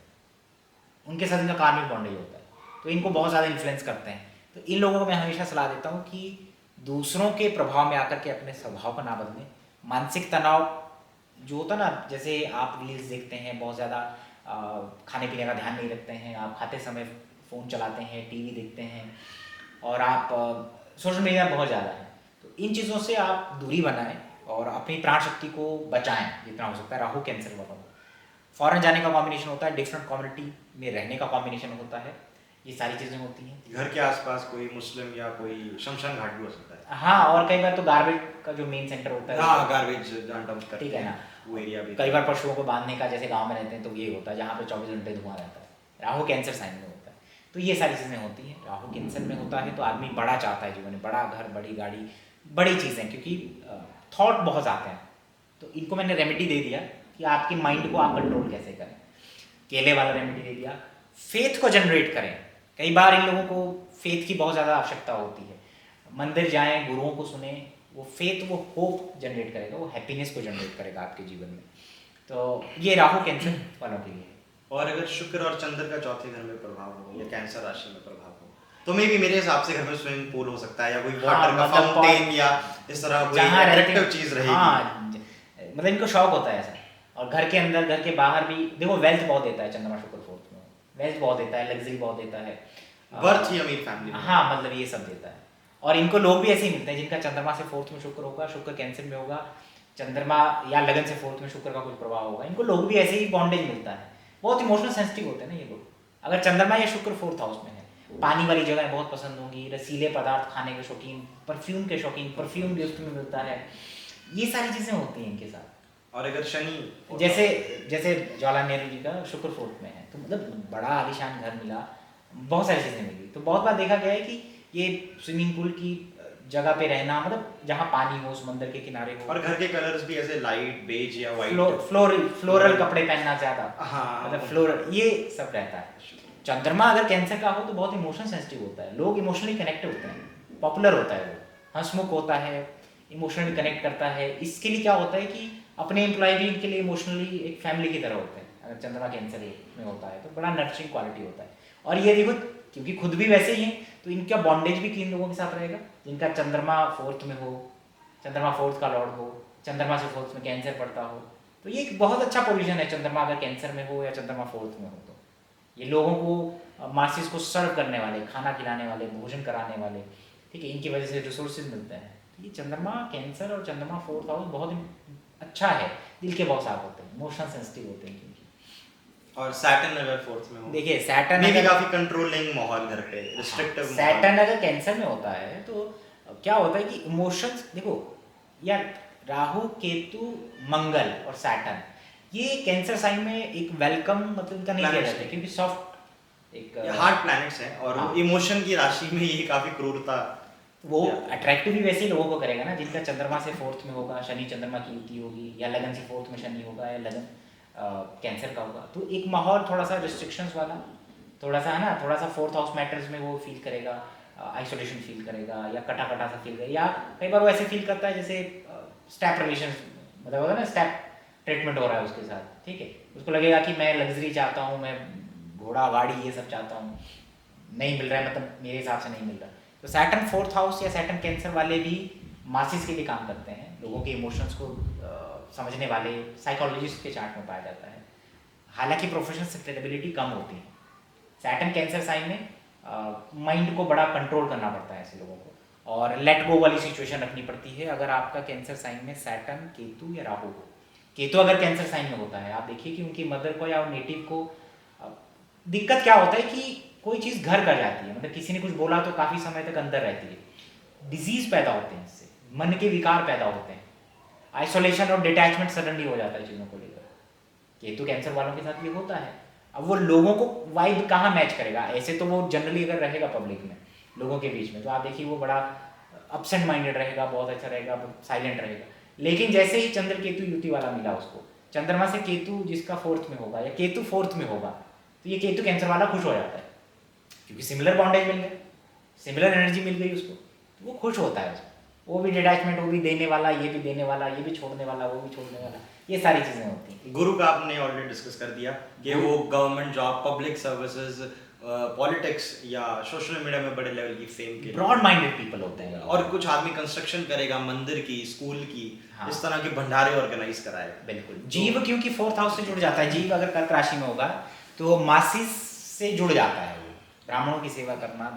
Speaker 2: उनके साथ इनका कार्मिक बॉन्डेज होता है, तो इनको बहुत ज़्यादा इन्फ्लुएंस करते हैं। तो इन लोगों को मैं हमेशा सलाह देता हूँ कि दूसरों के प्रभाव में आकर के अपने स्वभाव को ना बदलें। मानसिक तनाव जो होता है ना, जैसे आप रील्स देखते हैं, बहुत ज़्यादा खाने पीने का ध्यान नहीं रखते हैं, आप खाते समय फ़ोन चलाते हैं, टीवी देखते हैं, और आप सोशल मीडिया बहुत ज़्यादा है, तो इन चीज़ों से आप दूरी बनाएं और अपनी प्राण शक्ति को बचाएं जितना हो सकता है। राहु कैंसर वालों को फॉरेन जाने का कॉम्बिनेशन होता है, डिफरेंट कम्युनिटी में रहने का कॉम्बिनेशन होता है, ये सारी चीज़ें होती हैं।
Speaker 1: घर के आसपास कोई मुस्लिम या कोई शमशान घाट भी हो सकता है।
Speaker 2: हाँ, और कई बार तो गार्बेज का जो मेन सेंटर होता है,
Speaker 1: हाँ, गार्बेज जहाँ डंप करते
Speaker 2: ठीक है ना,
Speaker 1: हैं, वो एरिया भी।
Speaker 2: कई बार पशुओं को बांधने का, जैसे गांव में रहते हैं तो ये होता है जहाँ पे 24 घंटे धुआं रहता है, राहु कैंसर साइन में होता है। तो ये सारी चीज़ें होती हैं। राहु कैंसर में होता है तो आदमी बड़ा चाहता है जीवन में, बड़ा घर, बड़ी गाड़ी, बड़ी चीज़ें, क्योंकि थॉट बहुत आते हैं। तो इनको मैंने रेमेडी दे दिया कि आपकी माइंड को आप कंट्रोल कैसे करें, केले वाला रेमेडी दे दिया। फेथ को जनरेट करें, कई बार इन लोगों को फेथ की बहुत ज़्यादा आवश्यकता होती है, मंदिर जाएं, गुरुओं को सुने, वो फेथ, वो होप जनरेट करेगा, वो हैप्पीनेस को जनरेट करेगा आपके जीवन में। तो ये राहु कैंसर वालों के लिए।
Speaker 1: और अगर शुक्र और चंद्र का चौथे घर में प्रभाव हो या कैंसर राशि में प्रभाव हो, तो मे भी मेरे हिसाब से घर में स्विमिंग पूल हो सकता है, या कोई वाटर का
Speaker 2: मतलब
Speaker 1: फाउंटेन, या इस तरह कोई
Speaker 2: जहाँ
Speaker 1: अट्रैक्टिव चीज रहेगी।
Speaker 2: हाँ, मतलब इनको शौक होता है ऐसा। और घर के अंदर, घर के बाहर भी देखो, वेल्थ बहुत देता है चंद्रमा शुक्र 4th में, वेल्थ बहुत देता है, लग्जरी बहुत देता है,
Speaker 1: बर्थ ही अमीर फैमिली में।
Speaker 2: हाँ, मतलब ये सब देता है। और इनको लोग भी ऐसे ही मिलते हैं जिनका चंद्रमा से 4th में शुक्र होगा, शुक्र कैंसर में होगा, चंद्रमा या लगन से 4th में शुक्र का कुछ प्रभाव होगा, इनको लोग भी ऐसे ही बॉन्डेज मिलता है। बहुत इमोशनल सेंसिटिव होते हैं ना ये लोग। अगर चंद्रमा या शुक्र 4th हाउस में है, पानी वाली जगह बहुत पसंद होंगी, रसीले पदार्थ खाने के शौकीन, परफ्यूम के शौकीन, परफ्यूम गिफ्ट में मिलता है, ये सारी चीज़ें होती हैं इनके साथ।
Speaker 1: और अगर शनि,
Speaker 2: जैसे जैसे जवाहरलाल नेहरू जी का शुक्र 4th में है, तो मतलब बड़ा आलीशान घर मिला, बहुत सारी चीज़ें मिली। तो बहुत बार देखा गया है कि ये स्विमिंग पूल की जगह पे रहना, मतलब जहाँ पानी हो, समंदर के किनारे हो,
Speaker 1: और घर के कलर्स भी ऐसे लाइट बेज या वाइट,
Speaker 2: फ्लोरल कपड़े पहनना ज़्यादा,
Speaker 1: हाँ,
Speaker 2: मतलब फ्लोरल, ये सब रहता है। चंद्रमा अगर कैंसर का हो तो बहुत इमोशन सेंसिटिव होता है, लोग इमोशनली कनेक्ट होते हैं, पॉपुलर होता है, वो हंसमुख होता है, इमोशनली कनेक्ट करता है। इसके लिए क्या होता है कि अपने एम्प्लॉय भी इनके लिए इमोशनली एक फैमिली की तरह होते हैं। अगर चंद्रमा कैंसर में होता है तो बड़ा नर्चरिंग क्वालिटी होता है। और ये देखो, क्योंकि खुद भी वैसे ही हैं, तो इनका बॉन्डेज भी किन लोगों के साथ रहेगा, जिनका चंद्रमा 4th में हो, चंद्रमा 4th का लॉर्ड हो, चंद्रमा से 4th में कैंसर पड़ता हो, तो ये एक बहुत अच्छा पोजीशन है। चंद्रमा अगर कैंसर में हो या चंद्रमा 4th में हो, तो ये लोगों को, मासिस को सर्व करने वाले, खाना खिलाने वाले, भोजन कराने वाले, ठीक है, इनकी वजह से रिसोर्सेज मिलते हैं। तो ये चंद्रमा कैंसर और चंद्रमा 4th हाउस बहुत अच्छा है, दिल के बहुत साफ होते हैं, इमोशनल सेंसिटिव होते हैं क्योंकि।
Speaker 1: और सैटर्न अगर 4th में हो,
Speaker 2: देखिए सैटर्न
Speaker 1: में भी काफी कंट्रोलिंग माहौल घर पे, रिस्ट्रिक्टिव।
Speaker 2: सैटर्न अगर कैंसर में होता है तो क्या होता है कि इमोशंस, देखो यार, राहु केतु मंगल और सैटर्न, ये कैंसर साइन में एक वेलकम मतलब इनका नहीं किया जाता है, क्योंकि सॉफ्ट एक
Speaker 1: हार्ड प्लैनेट्स हैं, और
Speaker 2: हाँ।
Speaker 1: इमोशन की राशि में ये काफी क्रूरता,
Speaker 2: वो अट्रैक्टिव भी वैसे ही लोगों को करेगा ना, जिनका चंद्रमा से 4th में होगा, शनि चंद्रमा की युति होगी, या लगन से 4th में शनि होगा, या लगन कैंसर का होगा, तो एक माहौल थोड़ा सा रिस्ट्रिक्शंस वाला, थोड़ा सा है ना, थोड़ा सा 4th हाउस मैटर्स में वो फील करेगा, आइसोलेशन फील करेगा या कटा कटा सा फील करेगा, या कई बार वो ऐसे फील करता है जैसे स्टेप रिलेशन, मतलब होता है ना स्टेप ट्रीटमेंट हो रहा है उसके साथ, ठीक है। उसको लगेगा कि मैं लग्जरी चाहता हूँ, मैं घोड़ा गाड़ी ये सब चाहता हूँ, नहीं मिल रहा है, मतलब मेरे हिसाब से नहीं मिल रहा। तो सैटर्न 4th हाउस या सैटर्न कैंसर वाले भी मासिस के लिए काम करते हैं, लोगों के इमोशंस को समझने वाले साइकोलॉजिस्ट के चार्ट में पाया जाता है। हालांकि प्रोफेशनल सस्टेनेबिलिटी कम होती है सैटर्न कैंसर साइन में, माइंड को बड़ा कंट्रोल करना पड़ता है ऐसे लोगों को, और लेट गो वाली सिचुएशन रखनी पड़ती है। अगर आपका कैंसर साइन में सैटर्न, केतु या राहु हो, केतु अगर कैंसर साइन में होता है, आप देखिए कि उनकी मदर को या नेटिव को दिक्कत क्या होता है कि कोई चीज़ घर कर जाती है, मतलब किसी ने कुछ बोला तो काफ़ी समय तक अंदर रहती है, डिजीज पैदा होते हैं इससे, मन के विकार पैदा होते हैं, आइसोलेशन और डिटैचमेंट सडनली हो जाता है चीज़ों को लेकर। केतु कैंसर वालों के साथ ये होता है। अब वो लोगों को वाइब कहाँ मैच करेगा, ऐसे तो वो जनरली अगर रहेगा पब्लिक में लोगों के बीच में, तो आप देखिए वो बड़ा अपसेंट माइंडेड रहेगा, बहुत अच्छा रहेगा, साइलेंट रहेगा। लेकिन जैसे ही चंद्र केतु युति वाला मिला उसको, चंद्रमा से केतु जिसका 4th में होगा या केतु 4th में होगा, तो ये केतु कैंसर वाला खुश हो जाता है, क्योंकि सिमिलर बॉन्डेज मिल गया, सिमिलर एनर्जी मिल गई उसको, तो वो खुश होता है उसको। वो भी डिटैचमेंट, वो भी देने वाला, ये भी देने वाला, ये भी छोड़ने वाला, वो भी छोड़ने वाला, ये सारी चीज़ें होती हैं।
Speaker 1: गुरु का आपने ऑलरेडी डिस्कस कर दिया कि वो government job, public services, politics या सोशल मीडिया में बड़े लेवल की फेम के
Speaker 2: ब्रॉड माइंडेड पीपल होते हैं।
Speaker 1: और कुछ आदमी कंस्ट्रक्शन करेगा मंदिर की, स्कूल की,
Speaker 2: हाँ।
Speaker 1: इस तरह के भंडारे ऑर्गेनाइज कराए।
Speaker 2: बिल्कुल। जीव क्योंकि 4th हाउस से जुड़ जाता है, जीव अगर कर्क राशि में होगा तो मासिस से जुड़ जाता है, वो ब्राह्मणों की सेवा करना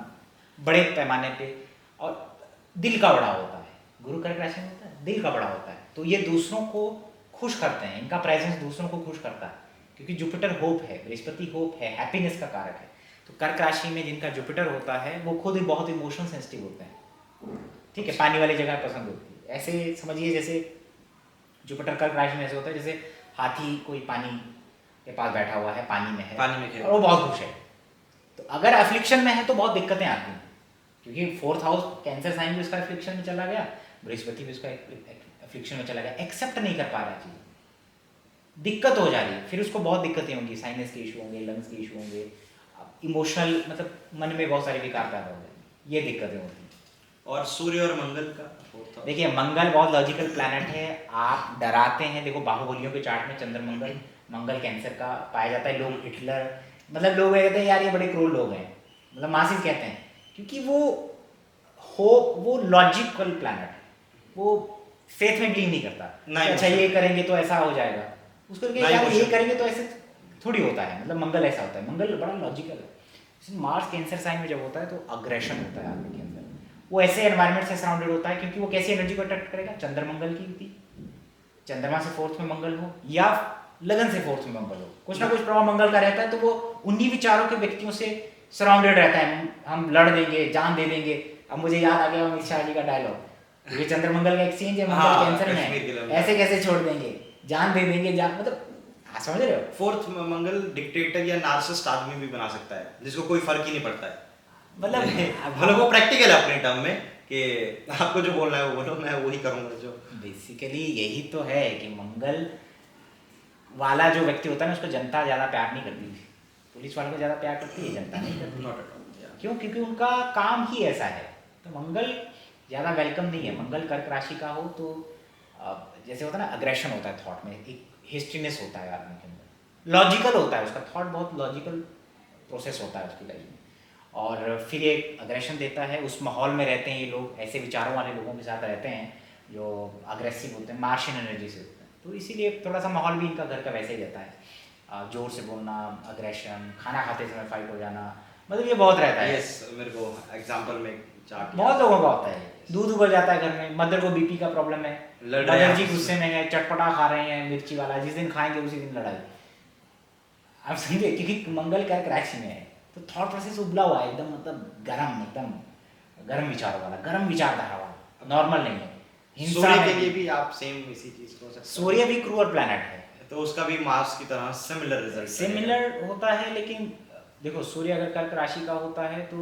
Speaker 2: बड़े पैमाने पे, और दिल का बड़ा होता है, गुरु कर्क राशि में होता है, दिल का बड़ा होता है, तो ये दूसरों को खुश करते हैं, इनका प्रेजेंस दूसरों को खुश करता है, क्योंकि जुपिटर होप है, बृहस्पति होप है, हैप्पीनेस का कारक है। तो कर्क राशि में जिनका जुपिटर होता है वो खुद ही बहुत इमोशनल सेंसिटिव होते हैं, ठीक है, पानी वाली जगह पसंद होती है। ऐसे समझिए जैसे जुपिटर कर्क राशि में ऐसे होता है जैसे हाथी कोई पानी के पास बैठा हुआ है, पानी में है,
Speaker 1: पानी में खेल
Speaker 2: और वो बहुत खुश है। तो अगर अफ्लिक्शन में है तो बहुत दिक्कतें आती हैं, क्योंकि 4th हाउस कैंसर साइन भी उसका अफ्लिक्शन में चला गया, बृहस्पति भी उसका अफ्लिक्शन में चला गया, एक्सेप्ट नहीं कर पा रहा चीज़, दिक्कत हो जा रही है, फिर उसको बहुत दिक्कतें होंगी, साइनस के इशू होंगे, लंग्स के इशू होंगे, इमोशनल मतलब मन में बहुत सारे विकार पैदा हो जाएंगे, ये दिक्कतें होती हैं।
Speaker 1: और सूर्य और मंगल का
Speaker 2: देखिए मंगल बहुत लॉजिकल प्लैनेट है, आप डराते हैं, देखो बाहुबलियों के चार्ट में चंद्र मंगल, मंगल कैंसर का पाया जाता है, लोग हिटलर, मतलब लोग कहते हैं यार ये बड़े क्रूर लोग हैं, मतलब मासिस कहते हैं, क्योंकि वो लॉजिकल प्लैनेट है, वो फेथ में बिलीव नहीं करता
Speaker 1: नहीं,
Speaker 2: अच्छा ये करेंगे तो ऐसा हो जाएगा, उसको
Speaker 1: नहीं,
Speaker 2: यार ये करेंगे तो ऐसे थोड़ी होता है, मतलब मंगल ऐसा होता है, मंगल बड़ा लॉजिकल है। मार्स कैंसर साइन में जब होता है तो अग्रेशन होता है आदमी के अंदर, वो ऐसे एनवायरनमेंट से सराउंडेड होता है, क्योंकि वो कैसी एनर्जी को अट्रैक्ट करेगा, चंद्र मंगल की युति, चंद्रमा से 4th में मंगल हो या लगन से 4th में मंगल हो, कुछ ना कुछ प्रभाव मंगल का रहता है, तो वो उन्हीं विचारों के व्यक्तियों से सराउंडेड रहता है, हम लड़ देंगे, जान दे देंगे। अब मुझे याद आ गया अमित शाह जी का डायलॉग, ये चंद्र मंगल का एक्सचेंज है, मंगल कैंसर में, ऐसे कैसे छोड़ देंगे, जान दे देंगे, जान मतलब समझ रहे हो।
Speaker 1: 4th मंगल डिक्टेटर या नार्सिसिस्ट आदमी भी बना सकता है, जिसको कोई फर्क ही नहीं पड़ता है, मतलब वो प्रैक्टिकल है अपने टर्म में कि आपको जो बोलना है वो बोलो, मैं वही करूंगा। जो
Speaker 2: बेसिकली यही तो है कि मंगल वाला जो व्यक्ति होता है ना, उसको जनता ज़्यादा प्यार नहीं करती, पुलिस वालों को ज़्यादा प्यार करती है, जनता नहीं करती, क्यों, क्योंकि उनका काम ही ऐसा है। तो मंगल ज़्यादा वेलकम नहीं है। मंगल कर्क राशि का हो तो जैसे होता है ना, अग्रेशन होता है थॉट में, एक हिस्ट्रीनेस होता है आदमी के अंदर, लॉजिकल होता है उसका थॉट, बहुत लॉजिकल प्रोसेस होता है उसकी लाइफ में, और फिर एक अग्रेशन देता है। उस माहौल में रहते हैं ये लोग, ऐसे विचारों वाले लोगों के साथ रहते हैं जो अग्रेसिव होते हैं, मार्शियन एनर्जी से होते हैं, तो इसीलिए थोड़ा सा माहौल भी इनका घर का वैसे ही रहता है, जोर से बोलना, अग्रेशन, खाना खाते समय फाइट हो जाना, मतलब ये बहुत रहता है।
Speaker 1: यस, मेरे को एग्जांपल में चार्ट
Speaker 2: बहुत लोगों का होता है, दूध उबल जाता है घर में, मदर को बीपी का प्रॉब्लम है, मदर जी गुस्से में है, चटपटा खा रहे हैं मिर्ची वाला, जिस दिन खाएंगे उसी दिन लड़ाई, आप समझे, क्योंकि मंगल कर्क राशि में है, तो थॉट प्रोसेस उबला हुआ है एकदम, मतलब एकदम गर्म विचारों वाला, गर्म विचारधारा वाला, नॉर्मल नहीं है।
Speaker 1: सूर्य के लिए भी आप सेम इसी चीज को सकते हैं।
Speaker 2: सूर्य भी क्रूअल प्लैनेट है,
Speaker 1: तो उसका भी मार्स की तरह सिमिलर रिजल्ट
Speaker 2: सिमिलर होता है, लेकिन देखो सूर्य अगर कर्क राशि का होता है तो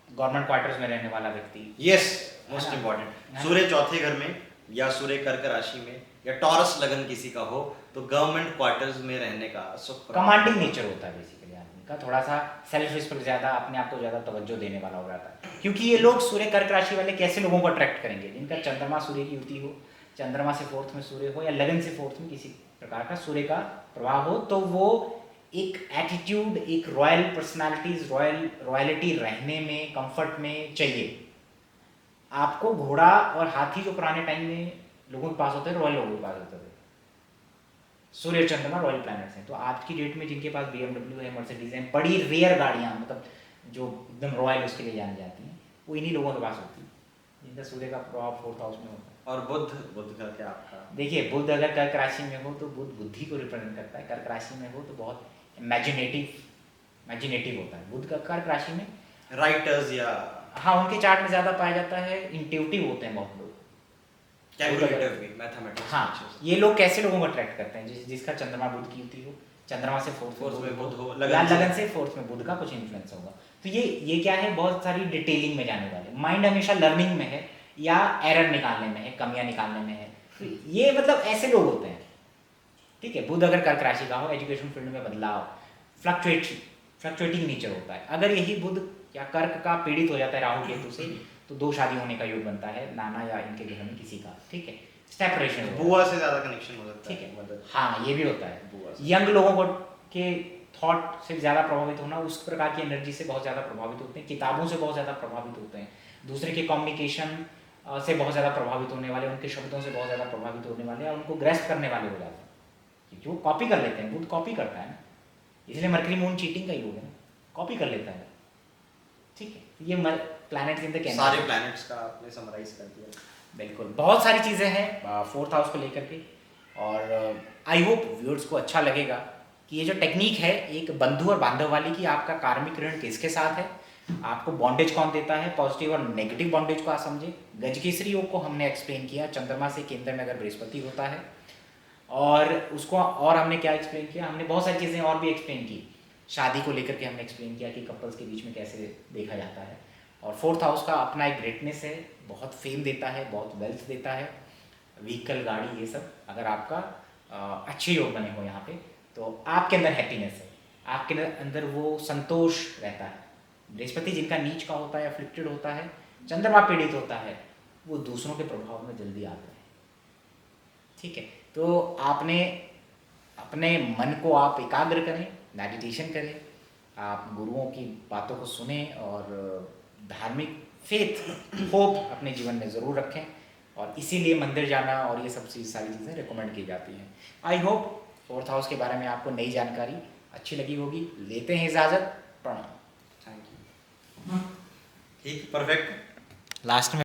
Speaker 2: गवर्नमेंट क्वार्टर्स में रहने वाला व्यक्ति,
Speaker 1: यस, मोस्ट इम्पोर्टेंट, सूर्य चौथे घर में या सूर्य कर्क राशि में या टॉरस लगन किसी का हो तो गवर्नमेंट क्वार्टर्स में रहने का सुख,
Speaker 2: कमांडिंग नेचर होता है बेसिकली आदमी, जिनका थोड़ा सा सेल्फिश पर ज़्यादा, अपने आप को ज़्यादा तवज्जो देने वाला हो जाता है। क्योंकि ये लोग सूर्य कर्क राशि वाले कैसे लोगों को अट्रैक्ट करेंगे? जिनका चंद्रमा सूर्य की युति हो, चंद्रमा से 4th में सूर्य हो, या लगन से 4th में किसी प्रकार का सूर्य का प्रभाव हो, तो वो एक एटीट्यूड, एक रॉयल पर्सनालिटीज, रॉयलिटी रहने में, कंफर्ट में चाहिए। आपको घोड़ा और हाथी जो पुराने टाइम में लोगों के पास होते हैं, रॉयल लोगों के पास होते थे। सूर्य चंद्रमा रॉयल प्लैनेट्स हैं। तो आज की डेट में जिनके पास BMW है, मर्सिडीज है, बड़ी रेयर गाड़ियाँ, मतलब जो एकदम रॉयल उसके लिए जानी जाती हैं, वो इन्हीं लोगों के पास होती है जिनका सूर्य का प्रभाव 4th हाउस में होता है।
Speaker 1: और बुध का क्या आपका?
Speaker 2: देखिए, बुध अगर कर्क राशि में हो तो बुध बुद्धि को रिप्रेजेंट करता है। कर्क राशि में हो तो बहुत इमेजिनेटिव होता है। बुध का कर्क राशि में
Speaker 1: राइटर्स या
Speaker 2: हाँ, उनके चार्ट में ज़्यादा पाया जाता है। इंट्यूटिव होते हैं बहुत लोग,
Speaker 1: कैलकुलेटिव भी, मैथमेटिक्स।
Speaker 2: हाँ, ये लोग कैसे लोगों को अट्रैक्ट करते हैं? जिसका चंद्रमा बुध की युति हो, चंद्रमा से 4th
Speaker 1: में बुध हो,
Speaker 2: लगन से 4th में बुध का कुछ इन्फ्लुएंस होगा। तो ये क्या है, बहुत सारी डिटेलिंग में जाने वाले। माइंड हमेशा लर्निंग में है या एरर निकालने में है, कमियां निकालने में है। तो ये मतलब ऐसे लोग होते हैं, ठीक है। बुध अगर कर्क राशि का हो, एजुकेशन फील्ड में बदलाव, फ्लक्चुएटिंग नेचर होता है। अगर यही बुध या कर्क का पीड़ित हो जाता है राहु केतु से, तो 2 शादी होने का योग बनता है, नाना या इनके घर में किसी का, ठीक है। सेपरेशन,
Speaker 1: बुआ से ज्यादा कनेक्शन हो सकता है,
Speaker 2: ठीक है।
Speaker 1: मतलब
Speaker 2: हाँ, ये भी होता है।
Speaker 1: बुआ से।
Speaker 2: यंग लोगों को के थॉट से ज़्यादा प्रभावित होना, उस प्रकार की एनर्जी से बहुत ज़्यादा प्रभावित होते हैं, किताबों से बहुत ज़्यादा प्रभावित होते हैं, दूसरे के कम्युनिकेशन से बहुत ज़्यादा प्रभावित होने वाले, उनके शब्दों से बहुत ज़्यादा प्रभावित होने वाले, और उनको ग्रेस्प करने वाले हो जाते हैं, क्योंकि वो कॉपी कर लेते हैं। बुध कॉपी करता है ना, इसलिए मरकरी मून चीटिंग का योग है, कॉपी कर लेता है, ठीक है। ये प्लैनेट्स इन द कैलेंडर,
Speaker 1: सारे प्लैनेट्स का आपने समराइज कर दिया।
Speaker 2: बिल्कुल, बहुत सारी चीज़ें हैं 4th हाउस को लेकर के। और आई होप व्यूअर्स को अच्छा लगेगा कि ये जो टेक्निक है एक बंधु और बांधव वाली, की आपका कार्मिक ऋण किसके साथ है, आपको बॉन्डेज कौन देता है, पॉजिटिव और नेगेटिव बॉन्डेज को आप समझे। गजकेसरी योग को हमने एक्सप्लेन किया, चंद्रमा से केंद्र में अगर बृहस्पति होता है, और उसको और हमने क्या एक्सप्लेन किया, हमने बहुत सारी चीज़ें और भी एक्सप्लेन की। शादी को लेकर के हमने एक्सप्लेन किया कि कपल्स के बीच में कैसे देखा जाता है। और 4th हाउस का अपना एक ग्रेटनेस है, बहुत फेम देता है, बहुत वेल्थ देता है, व्हीकल, गाड़ी, ये सब। अगर आपका अच्छे योग बने हो यहाँ पे, तो आपके अंदर हैप्पीनेस है, आपके अंदर वो संतोष रहता है। बृहस्पति जिनका नीच का होता है, अफ्लिक्टेड होता है, चंद्रमा पीड़ित होता है, वो दूसरों के प्रभाव में जल्दी आते हैं, ठीक है। तो आपने अपने मन को आप एकाग्र करें, मेडिटेशन करें, आप गुरुओं की बातों को सुने, और धार्मिक फेथ, होप अपने जीवन में ज़रूर रखें। और इसीलिए मंदिर जाना और ये सब सारी चीज़ें रिकमेंड की जाती हैं। आई होप 4th हाउस के बारे में आपको नई जानकारी अच्छी लगी होगी। लेते हैं इजाज़त, प्रणाम।
Speaker 1: Thank you. ठीक, परफेक्ट।
Speaker 2: लास्ट में